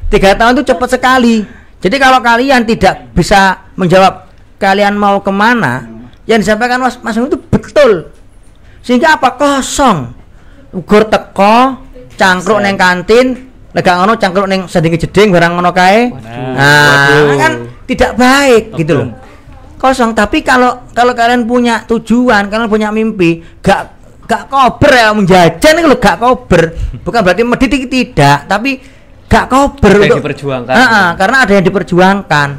3 tahun itu cepat sekali. Jadi kalau kalian tidak bisa menjawab kalian mau kemana, yang disampaikan Mas itu betul. Sehingga apa? Kosong. Ugur teko, cangkruk neng kantin, lega ngono cangkruk neng sandingi jeding barang ngono kae. Nah, kan tidak baik gitu loh. Kosong. Tapi kalau kalian punya tujuan, kalian punya mimpi, gak kober ya menjajan itu loh, gak kober. Bukan berarti medit tidak, tapi gak kober Ada yang untuk diperjuangkan. karena ada yang diperjuangkan.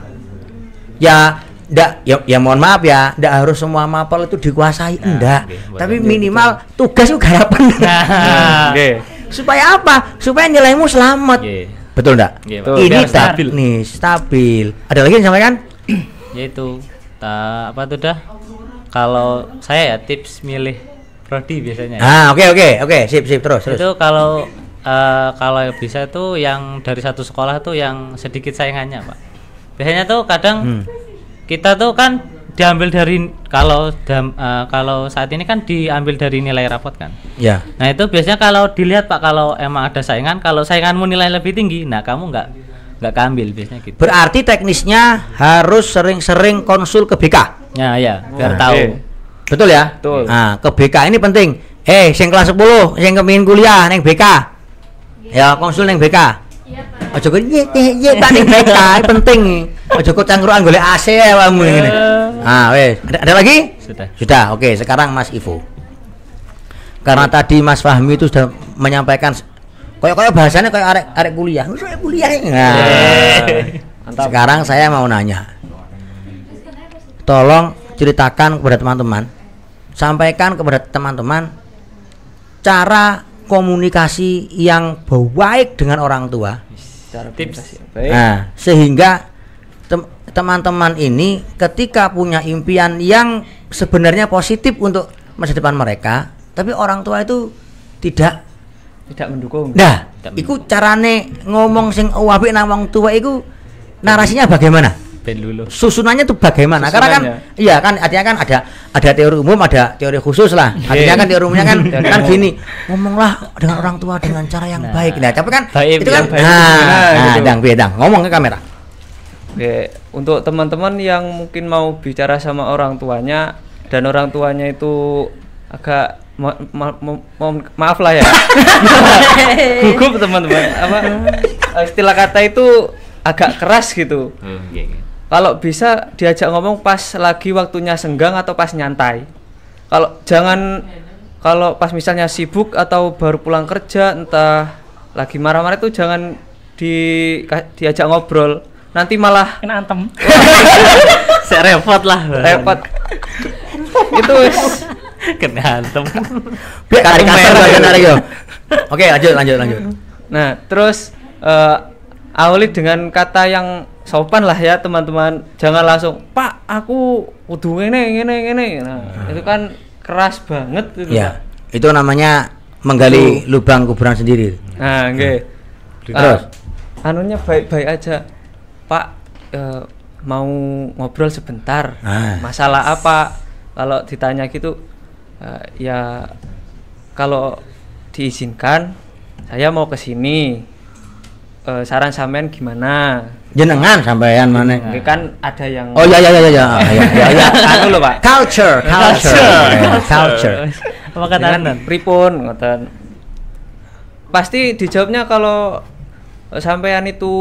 Ya mohon maaf ya, ndak harus semua mapel itu dikuasai, enggak. oke, Tapi minimal tugas itu garapan. Oke. Supaya apa? Supaya nilaimu selamat. Oke. Betul enggak? Iya, Betul. Ini Biar stabil. teknis, stabil. Ada lagi yang disampaikan? Yaitu apa tuh dah? Kalau saya ya tips milih prodi biasanya. Oke, sip terus. Itu kalau bisa itu yang dari satu sekolah tuh yang sedikit saingannya, Pak. Biasanya tuh kadang kita tuh kan diambil dari kalau saat ini kan diambil dari nilai rapot kan. Ya. Nah itu biasanya kalau dilihat, Pak, kalau emang ada saingan, kalau sainganmu nilai lebih tinggi, nah kamu nggak keambil biasanya gitu. Berarti teknisnya harus sering-sering konsul ke BK. Ya biar Oke. tahu. Betul ya? Betul. Nah, ke BK ini penting. Sing kelas 10, sing kepengin kuliah neng BK. Ya, konsul neng BK. Ojo kok iya tak ning BK penting. Ojo kok cangkruan golek AC awakmu ngene. Ah, wes. Ada lagi? Sudah. Oke, sekarang Mas Ivo. Karena tadi Mas Fahmi itu sudah menyampaikan Kayak bahasanya kayak arek kuliah. Saya kuliah. Nah. Mantap. Sekarang saya mau nanya. Tolong ceritakan kepada teman-teman, sampaikan kepada teman-teman cara komunikasi yang baik dengan orang tua. Cara Tips. baik. Nah, sehingga teman-teman ini ketika punya impian yang sebenarnya positif untuk masa depan mereka, tapi orang tua itu tidak. Tidak mendukung. Nah, iku carane ngomong sing apik nang wong tua iku narasinya bagaimana? Ben dulu. Susunannya tuh bagaimana? Karena kan Susunannya. iya kan artinya kan ada teori umum, ada teori khusus lah. Artinya kan teori umumnya kan kan gini, ngomonglah dengan orang tua dengan cara yang baik. Nah, tapi kan baik itu kan yang baik gitu. beda. Ngomong ke kamera. Oke, untuk teman-teman yang mungkin mau bicara sama orang tuanya dan orang tuanya itu agak maaf lah ya. Gugup teman-teman. Apa istilah kata itu agak keras gitu. Kalau bisa diajak ngomong pas lagi waktunya senggang atau pas nyantai. Kalau pas misalnya sibuk atau baru pulang kerja, entah lagi marah-marah itu jangan diajak ngobrol. Nanti malah Kena antem. Saya repot lah. repot. Itu Kena antem. Biar tarik kasar bagian tarik yo. Oke, lanjut. Nah, terus awali dengan kata yang sopan lah ya teman-teman. Jangan langsung, "Pak, aku kudu ngene." Nah, itu kan keras banget itu, Ya, Pak. itu namanya menggali lubang kuburan sendiri. Nah, nggih. Terus? Anunya baik-baik aja. Pak, mau ngobrol sebentar. Ah. Masalah apa? Kalau ditanya gitu, ya kalau diizinkan, saya mau ke sini. Saran sampean gimana? Jenengan sampean mana? Ini kan ada yang Oh ya. anu lho, Pak. Culture. Apa kata Dengan pripun ngoten. Pasti dijawabnya kalau sampean itu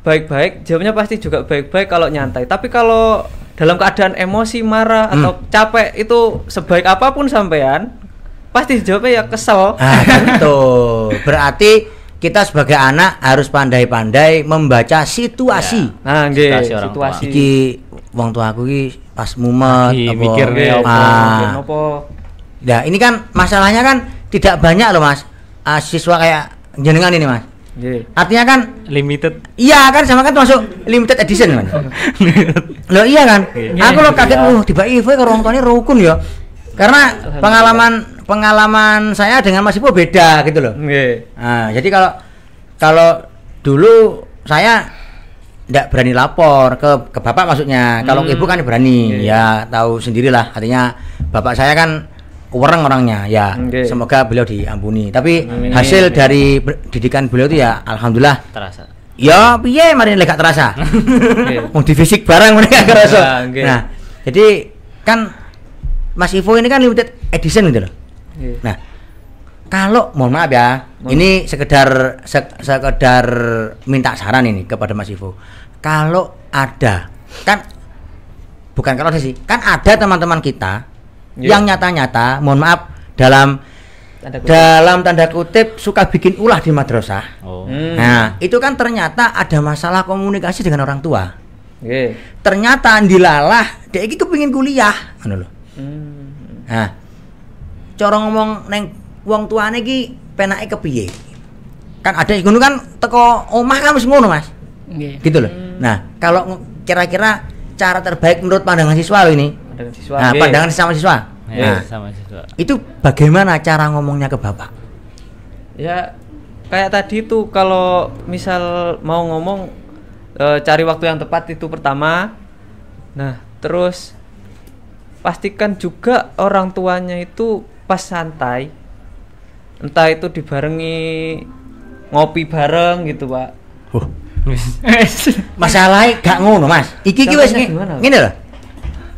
baik-baik, jawabnya pasti juga baik-baik kalau nyantai. Tapi kalau dalam keadaan emosi, marah atau capek itu sebaik apapun sampean, pasti jawabnya ya kesel. Ah, gitu. Berarti kita sebagai anak harus pandai-pandai membaca situasi. Nah, nggih, Situasi orang tua. situasi. Iki wong tua aku iki pas mumet Lagi apa. mikir Nggih, apa. mikir Ah. nopo. Nah, ini kan masalahnya kan tidak banyak loh, Mas. Siswa kayak jenengan ini, Mas. Nggih. Artinya kan Limited. iya kan sama kan masuk limited edition kan. Loh iya kan? Aku lo kaget tiba Ivo ke orang tuanya rukun ya. Karena pengalaman saya dengan Mas Ivo beda gitu loh. Nggih. Nah, jadi kalau dulu saya tidak berani lapor ke bapak maksudnya. Kalau ke ibu kan berani. Ya tahu sendirilah. Artinya bapak saya kan kurang orangnya. Ya Oke. semoga beliau diampuni. Tapi Amin. hasil dari didikan beliau itu ya alhamdulillah. Terasa. Ya piye mari lek gak terasa. Nggih. Mau di fisik barang mereka kerasa. Nah, oke. Nah, jadi kan Mas Ivo ini kan limited edition gitu loh. Nggih. Nah, kalau mohon maaf ya, ini sekedar minta saran ini kepada Mas Ivo. Kalau ada, kan bukan kalau ada sih, kan ada teman-teman kita Iya. yang nyata-nyata, mohon maaf dalam tanda kutip suka bikin ulah di madrasah. Oh. Nah, itu kan ternyata ada masalah komunikasi dengan orang tua. Nggih. Ternyata dilalah, dia iki kepingin kuliah, ngono lho. Nah, cara ngomong neng wong tuane iki penake kepiye? Kan ada ngono kan teko omah kan wis ngono, Mas. Nggih. Gitu loh. Nah, kalau kira-kira cara terbaik menurut pandangan siswa lo ini. Pandangan siswa. Nah, Nggih. pandangan sama siswa. Ya, Nah, sama siswa. itu bagaimana cara ngomongnya ke bapak? Ya kayak tadi tuh kalau misal mau ngomong cari waktu yang tepat itu pertama. Nah, terus pastikan juga orang tuanya itu pas santai. Entah itu dibarengi ngopi bareng gitu, Pak. Masalahnya gak ngono, Mas. Iki wis Contohnya gimana, Pak? ngene loh.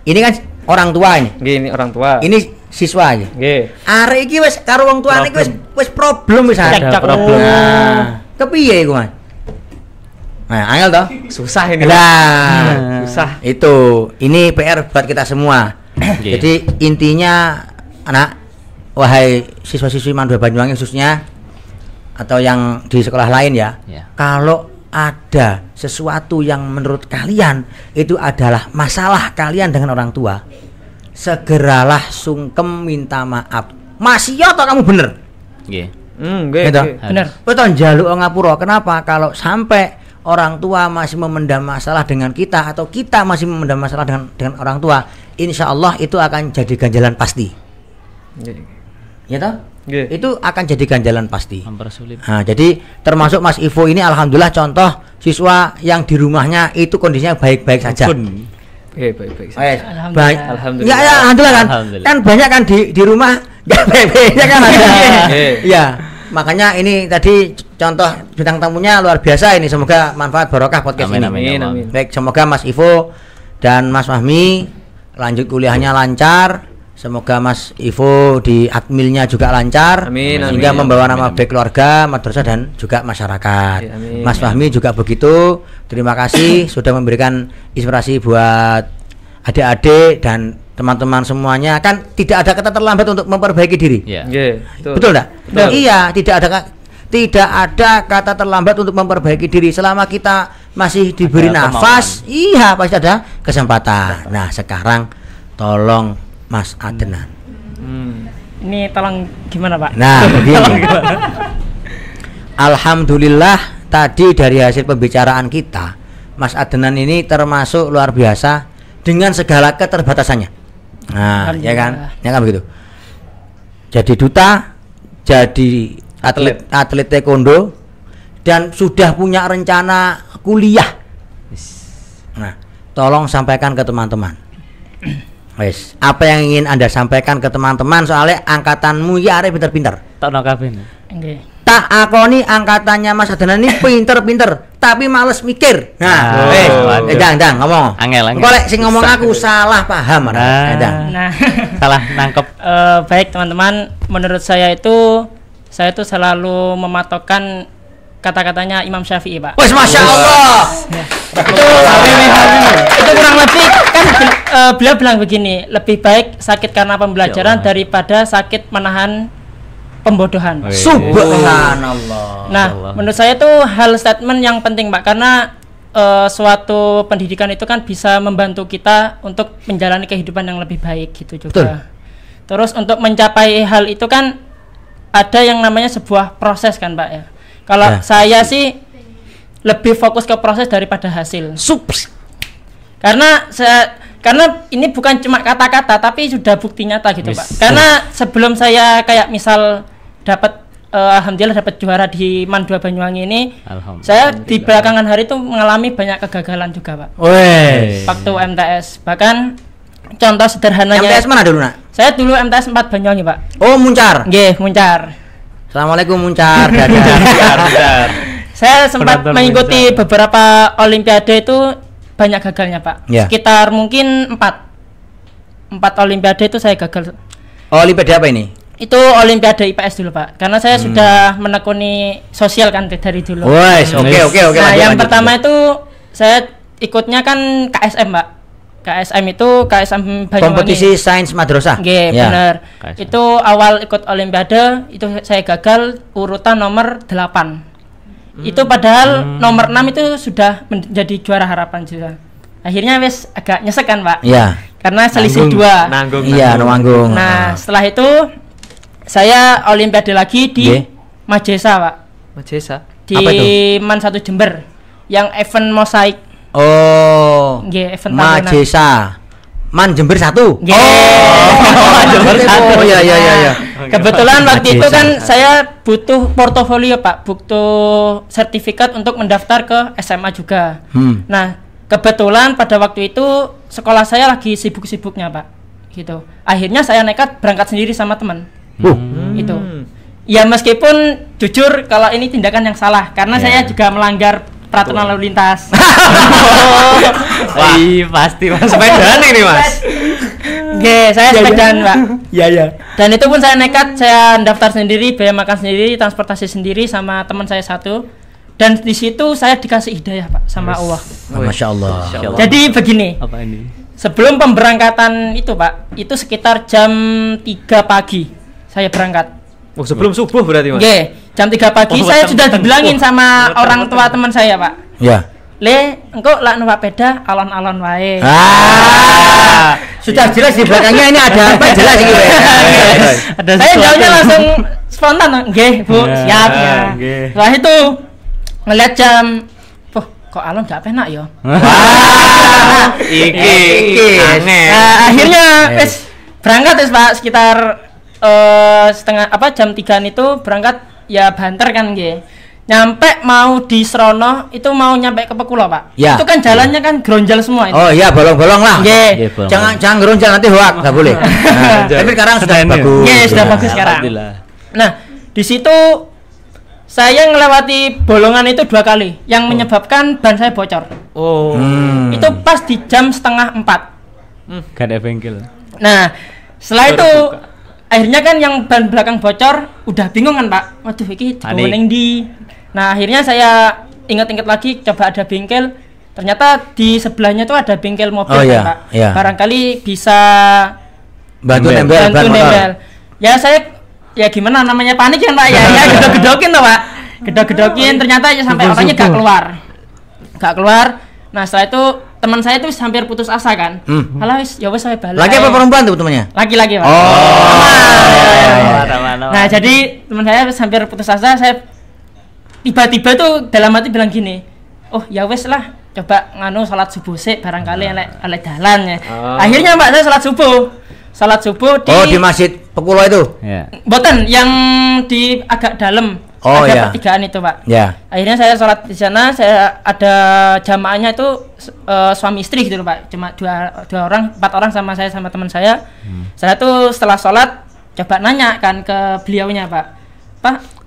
Ini kan orang tua ini. Nggih, ini orang tua. Ini siswa aja. Nggih. Arek iki wis karo wong tuane iki wis problem wis ada. Cekcok. problem. Nah, kepiye iku, Mas? Nah, angel toh? Susah ini. Nah, Susah. itu. Ini PR buat kita semua. Nggih. Jadi intinya anak wahai siswa-siswi Mandua Banyuwangi khususnya atau yang di sekolah lain ya. Ya. Kalau ada sesuatu yang menurut kalian itu adalah masalah kalian dengan orang tua, segeralah sungkem minta maaf. Masih ya atau kamu bener? Nggih. Nggih. Gitu. Bener. Betul njaluk ngapura. Kenapa? Kalau sampai orang tua masih memendam masalah dengan kita atau kita masih memendam masalah dengan orang tua, insya Allah itu akan jadi ganjalan pasti. Ya toh? Nggih. Itu akan jadi ganjalan pasti. Mempersulit. Nah, jadi termasuk Mas Ivo ini alhamdulillah contoh siswa yang di rumahnya itu kondisinya baik-baik saja. Baik-baik. Alhamdulillah. Alhamdulillah. Ya, alhamdulillah kan. Alhamdulillah. Kan banyak kan di rumah enggak baik-baiknya kan ada. Iya. Iya. Makanya ini tadi contoh bintang tamunya luar biasa ini, semoga manfaat barokah podcast Amin, ini. amin, ya Allah. Amin. Baik, semoga Mas Ivo dan Mas Fahmi lanjut kuliahnya lancar. Semoga Mas Ivo di admilnya juga lancar. Amin, Sehingga amin. membawa Amin, nama amin. baik keluarga, madrasah dan juga masyarakat. Ya, amin. Mas Fahmi juga begitu. Terima kasih sudah memberikan inspirasi buat adik-adik dan teman-teman semuanya. Kan tidak ada kata terlambat untuk memperbaiki diri. Ya. Nggih. Betul enggak? Betul. Iya, tidak ada kata terlambat untuk memperbaiki diri selama kita masih diberi Ada nafas. Iya, pasti ada kesempatan. Nah, sekarang tolong Mas Adnan. Ini tolong gimana Pak? Nah, begini. Alhamdulillah tadi dari hasil pembicaraan kita, Mas Adnan ini termasuk luar biasa dengan segala keterbatasannya. Nah, ya kan? Ya kan begitu. Jadi duta, jadi atlet taekwondo dan sudah punya rencana kuliah. Nah, tolong sampaikan ke teman-teman. Wes, apa yang ingin Anda sampaikan ke teman-teman soalnya angkatanmu ya arek pinter-pinter. Tak ono kabeh. Nggih. Tak akoni angkatannya Mas Adnan ini pinter-pinter tapi males mikir. Nah, waduh. dang ngomong. Angel. Kok lek sing ngomong aku salah paham dang. Nah, Salah nangkep. baik teman-teman, menurut saya itu selalu mematokkan kata-katanya Imam Syafi'i, Pak. Wes Masya Allah. Itu kurang lebih kan beliau bilang begini, lebih baik sakit karena pembelajaran daripada sakit menahan pembodohan. Subhanallah. Nah, menurut saya itu hal statement yang penting, Pak, karena suatu pendidikan itu kan bisa membantu kita untuk menjalani kehidupan yang lebih baik gitu juga. Betul. Terus untuk mencapai hal itu kan ada yang namanya sebuah proses kan, Pak ya. Kalau Ya. saya sih lebih fokus ke proses daripada hasil. Karena ini bukan cuma kata-kata tapi sudah bukti nyata gitu, Pak. Karena sebelum saya kayak misal dapat alhamdulillah dapat juara di MAN 2 Banyuwangi ini, Alhamdulillah. saya di belakangan hari itu mengalami banyak kegagalan juga, Pak. Wes. Waktu MTS. Bahkan contoh sederhananya, MTS mana dulu, Nak? saya dulu MTS 4 Banyuwangi, Pak. Oh, Muncar. Nggih, Muncar. Assalamualaikum Muncar. Dadah. Saya sempat Penonton mengikuti Muncar. beberapa olimpiade itu banyak gagalnya, Pak. Ya. Sekitar mungkin 4 olimpiade itu saya gagal. Oh, Olimpiade apa ini? Itu olimpiade IPS dulu, Pak. Karena saya sudah menekuni sosial kan dari dulu. Wes, oke. Nah, lanjut, yang lanjut. pertama itu saya ikutnya kan KSM, Pak. KSM itu KSM Banyuwangi. Kompetisi sains madrasah. Nggih, Ya. bener. KSM. Itu awal ikut olimpiade itu saya gagal urutan nomor 8. Itu padahal nomor 6 itu sudah menjadi juara harapan juga. Akhirnya wes agak nyesek kan, Pak. Iya. Karena selisih 2. Nanggung. Iya, Manggung. Nah, setelah itu saya olimpiade lagi di Nggih. Majesa, Pak. Majesa. Di Apa itu? MAN 1 Jember yang event mosaik. Oh. Nggih, event tahunan. Majesa. Man Jember 1. Nggih. Jember 1. Oh iya. Kebetulan waktu itu Majesa. kan saya butuh portofolio, Pak, butuh sertifikat untuk mendaftar ke SMA juga. Nah, kebetulan pada waktu itu sekolah saya lagi sibuk-sibuknya, Pak. Gitu. Akhirnya saya nekat berangkat sendiri sama teman. Itu. Ya meskipun jujur kalau ini tindakan yang salah karena saya juga melanggar peraturan lalu lintas. Wah, pasti Mas sepedaan ini, Mas. Oke, saya sepedaan, Pak. Iya. Dan itu pun saya nekat, saya daftar sendiri, biaya makan sendiri, transportasi sendiri sama teman saya satu. Dan di situ saya dikasih hidayah, Pak, sama Allah. Masya Allah. Jadi begini, Apa ini? sebelum pemberangkatan itu, Pak, itu sekitar jam 3 pagi saya berangkat. Oh, sebelum subuh berarti, Mas. Oke, jam 3 pagi saya sudah dibilangin sama orang tua teman saya, Pak. Ya. Le, engkau lah numpak peda alon-alon wae. Sudah jelas di belakangnya ini ada apa jelas gitu ya. Saya jawabnya langsung spontan, nggih, Bu, siap ya. Setelah itu ngeliat jam, kok alon gak penak ya. Iki aneh. Akhirnya berangkat Pak sekitar jam 3-an itu berangkat ya banter kan nggih. Nyampe mau di Srono itu mau nyampe ke Pekulo, Pak. Ya. Itu kan jalannya kan gronjal semua itu. Oh iya, bolong-bolong lah. Nggih. Jangan geronjal nanti hoak, enggak boleh. Nah, tapi sekarang sudah bagus. Iya, sudah bagus sekarang. Nah, di situ saya ngelewati bolongan itu 2 kali yang menyebabkan ban saya bocor. Itu pas di jam 3:30. Gak ada bengkel. Nah, setelah itu akhirnya kan yang ban belakang bocor udah bingung kan, Pak. Waduh, iki dibawa ning ndi? Nah, akhirnya saya ingat-ingat lagi coba ada bengkel. Ternyata di sebelahnya tuh ada bengkel mobil kan, Pak. Iya. Barangkali bisa bantu nempel ban motor. Ya saya ya gimana namanya panik kan, Pak. Ya gedok-gedokin tuh, Pak. Gedok-gedokin ternyata ya sampai orangnya gak keluar. Nah, setelah itu teman saya tuh hampir putus asa kan. Halah wis ya wis saya balik. Laki apa perempuan tuh temannya? Laki-laki, Pak. Nah, jadi teman saya hampir putus asa, saya tiba-tiba tuh dalam hati bilang gini, oh ya wes lah, coba nganu salat subuh sih barangkali elek dalan ya. Akhirnya Mbak saya salat subuh di Masjid Pekulo itu. Ya. Boten yang di agak dalam. Ada pertigaan itu, Pak. Ya. Akhirnya saya sholat di sana, saya ada jamaahnya itu suami istri gitu loh, Pak. Cuma dua orang, 4 orang sama saya sama teman saya. Saya tuh setelah sholat coba nanya kan ke beliaunya, Pak,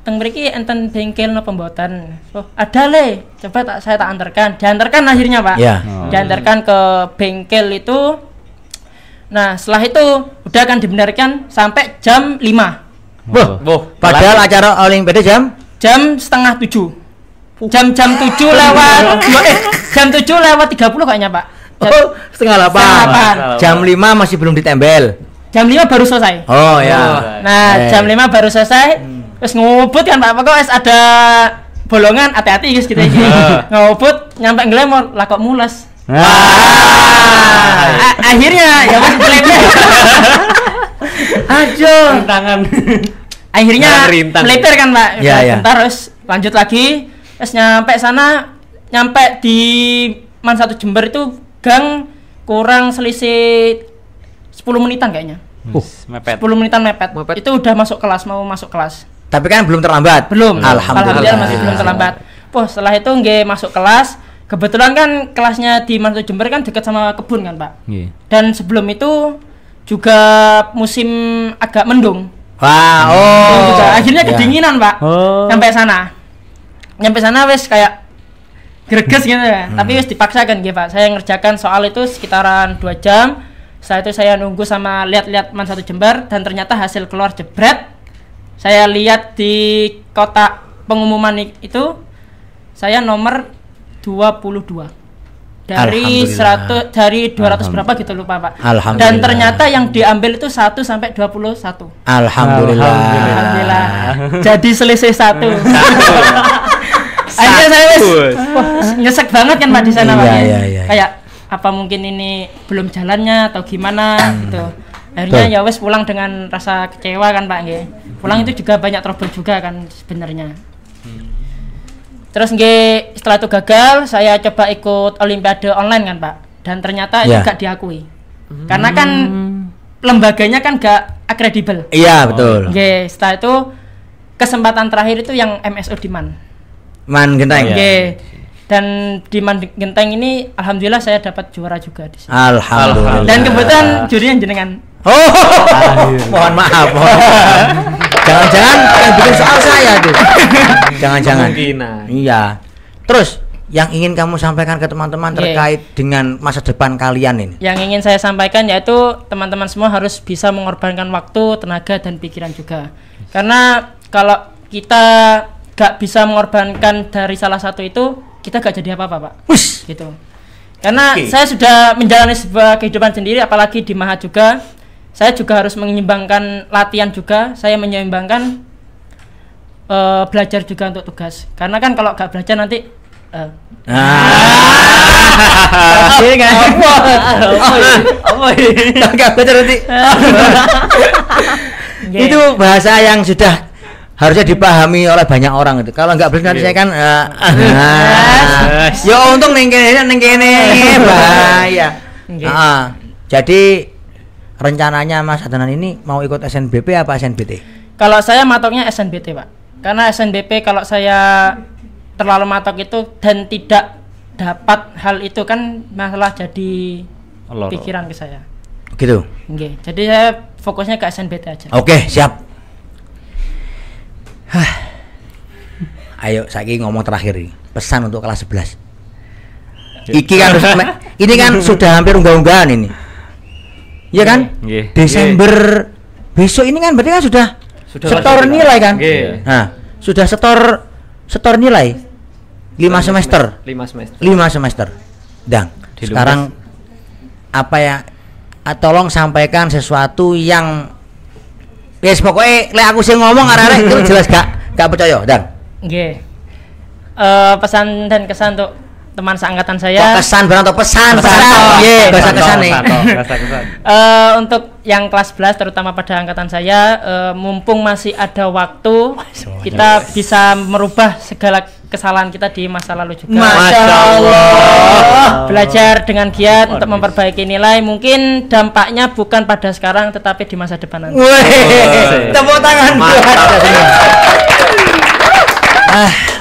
teng mriki enten bengkel napa mboten? Oh, ada le. Coba saya antarkan. Diantarkan akhirnya, Pak. Ya. Diantarkan ke bengkel itu. Nah, setelah itu udah akan dibenarkan sampai jam 5. Padahal acara Olimpiade jam 6:30. Jam 7 lewat 30 kayaknya, Pak. 7:30. Jam 5 masih belum ditempel. Jam 5 baru selesai. Oh ya. Nah, jam 5 baru selesai. Terus ngobot kan, Pak. Pokoknya ada bolongan, hati-hati guys gitu. Ngobot nyampe nglemor lah kok mules. Akhirnya ya Mas meleper. Tangan. Akhirnya meleper kan, Pak. Ya. Bentar terus lanjut lagi. Terus nyampe di Man 1 Jember itu gang kurang selisih 10 menitan kayaknya. Mepet. 10 menitan mepet. Itu udah mau masuk kelas. Tapi kan belum terlambat. Belum. Alhamdulillah masih belum terlambat. Setelah itu nggih masuk kelas. Kebetulan kan kelasnya di Man 1 Jember kan dekat sama kebun kan, Pak. Dan sebelum itu juga musim agak mendung. Akhirnya kedinginan, Pak. Nyampe sana wes kayak greges gitu ya. Tapi wes dipaksakan gitu, Pak. Saya ngerjakan soal itu sekitaran 2 jam. Setelah itu saya nunggu sama lihat-lihat Man 1 Jember dan ternyata hasil keluar jebret. Saya lihat di kotak pengumuman itu saya nomor 22 dari 200 berapa gitu lupa, Pak. Dan ternyata yang diambil itu 1 sampai 21. Alhamdulillah. Jadi selisih 1. Akhirnya saya nyesek banget kan, Pak, di sana, Pak. Iya. Kayak apa mungkin ini belum jalannya atau gimana gitu. Akhirnya ya wes pulang dengan rasa kecewa kan, Pak nggih. Pulang itu juga banyak trouble juga kan sebenarnya. Terus nggih setelah itu gagal, saya coba ikut olimpiade online kan, Pak. Dan ternyata itu gak diakui. Karena kan lembaganya kan gak kredibel. Iya, betul. Nggih, setelah itu kesempatan terakhir itu yang MSO di Man Genteng. Nggih. Dan di Man Genteng ini alhamdulillah saya dapat juara juga di sini. Alhamdulillah. Dan kebetulan jurinya jenengan. Mohon maaf. Jangan-jangan yang bikin soal saya tuh. Jangan-jangan. Iya. Terus yang ingin kamu sampaikan ke teman-teman terkait dengan masa depan kalian ini? Yang ingin saya sampaikan yaitu teman-teman semua harus bisa mengorbankan waktu, tenaga dan pikiran juga. Karena kalau kita gak bisa mengorbankan dari salah satu itu, kita gak jadi apa-apa, Pak. Gitu. Karena saya sudah menjalani sebuah kehidupan sendiri, apalagi di Mahat juga. Saya juga harus menyeimbangkan latihan juga. Saya menyeimbangkan belajar juga untuk tugas. Karena kan kalau nggak belajar nanti Iya kan? Enggak betul nanti. Itu bahasa yang sudah harusnya dipahami oleh banyak orang itu. Kalau nggak benar nanti saya kan ya untung ning kene bahaya. Jadi rencananya Mas Adnan ini mau ikut SNBP apa SNBT? Kalau saya matoknya SNBT, Pak. Karena SNBP kalau saya terlalu matok itu dan tidak dapat hal itu kan masalah jadi pikiran ke saya. Gitu. Nggih. Jadi saya fokusnya ke SNBT aja. Oke, siap. Ayo saiki ngomong terakhir ini. Pesan untuk kelas 11. Iki kan ini kan sudah hampir unggah-unggahan ini. Iya kan? Desember besok ini kan berarti kan sudah setor nilai kan? Nah, sudah setor nilai 5 semester. 5 semester. Dang. Sekarang apa ya? Tolong sampaikan sesuatu yang yes pokoknya lek aku sing ngomong arek-arek itu jelas gak percaya, Dang. Nggih. Pesan dan kesan untuk teman seangkatan saya. Kesan barang atau pesan? Nggih, bahasa kesan nih. Untuk yang kelas 11 terutama pada angkatan saya, mumpung masih ada waktu, kita bisa merubah segala kesalahan kita di masa lalu juga. Masya Allah. Belajar dengan giat untuk memperbaiki nilai. Mungkin dampaknya bukan pada sekarang, tetapi di masa depan nanti. Wih, tepuk tangan buat.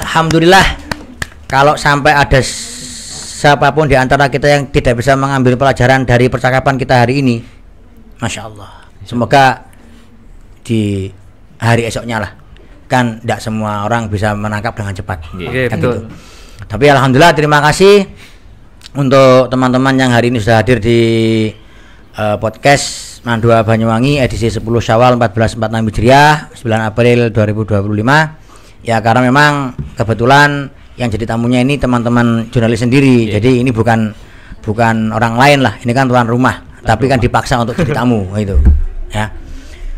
Alhamdulillah. Kalau sampai ada siapapun di antara kita yang tidak bisa mengambil pelajaran dari percakapan kita hari ini, Masya Allah. Semoga di hari esoknya lah. Kan tidak semua orang bisa menangkap dengan cepat. Kan gitu. Tapi alhamdulillah, terima kasih untuk teman-teman yang hari ini sudah hadir di podcast Mandua Banyuwangi edisi 10 Syawal 1446 Hijriah 9 April 2025. Ya karena memang kebetulan yang jadi tamunya ini teman-teman jurnalis sendiri. Jadi ini bukan orang lain lah. Ini kan tuan rumah, tapi kan dipaksa untuk jadi tamu gitu. Ya.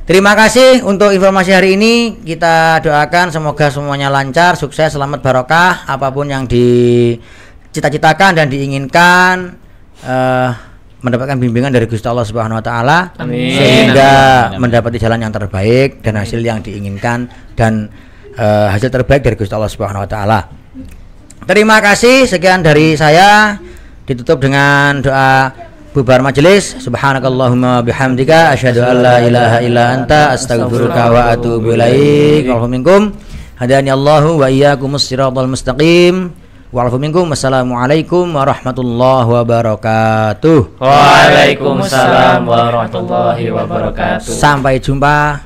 Terima kasih untuk informasi hari ini. Kita doakan semoga semuanya lancar, sukses, selamat, barokah, apapun yang dicita-citakan dan diinginkan, mendapatkan bimbingan dari Gusti Allah Subhanahu wa taala, sehingga mendapati jalan yang terbaik dan hasil yang diinginkan dan hasil terbaik dari Gusti Allah Subhanahu wa taala. Terima kasih, sekian dari saya. Ditutup dengan doa bubar majelis. Subhanakallahumma bihamdika asyhadu an la ilaha illa anta astaghfiruka wa atubu ilaik. Wa minkum hadani Allahu wa iyyakumus siratal mustaqim. Wa minkum assalamualaikum warahmatullahi wabarakatuh. Waalaikumsalam warahmatullahi wabarakatuh. Sampai jumpa.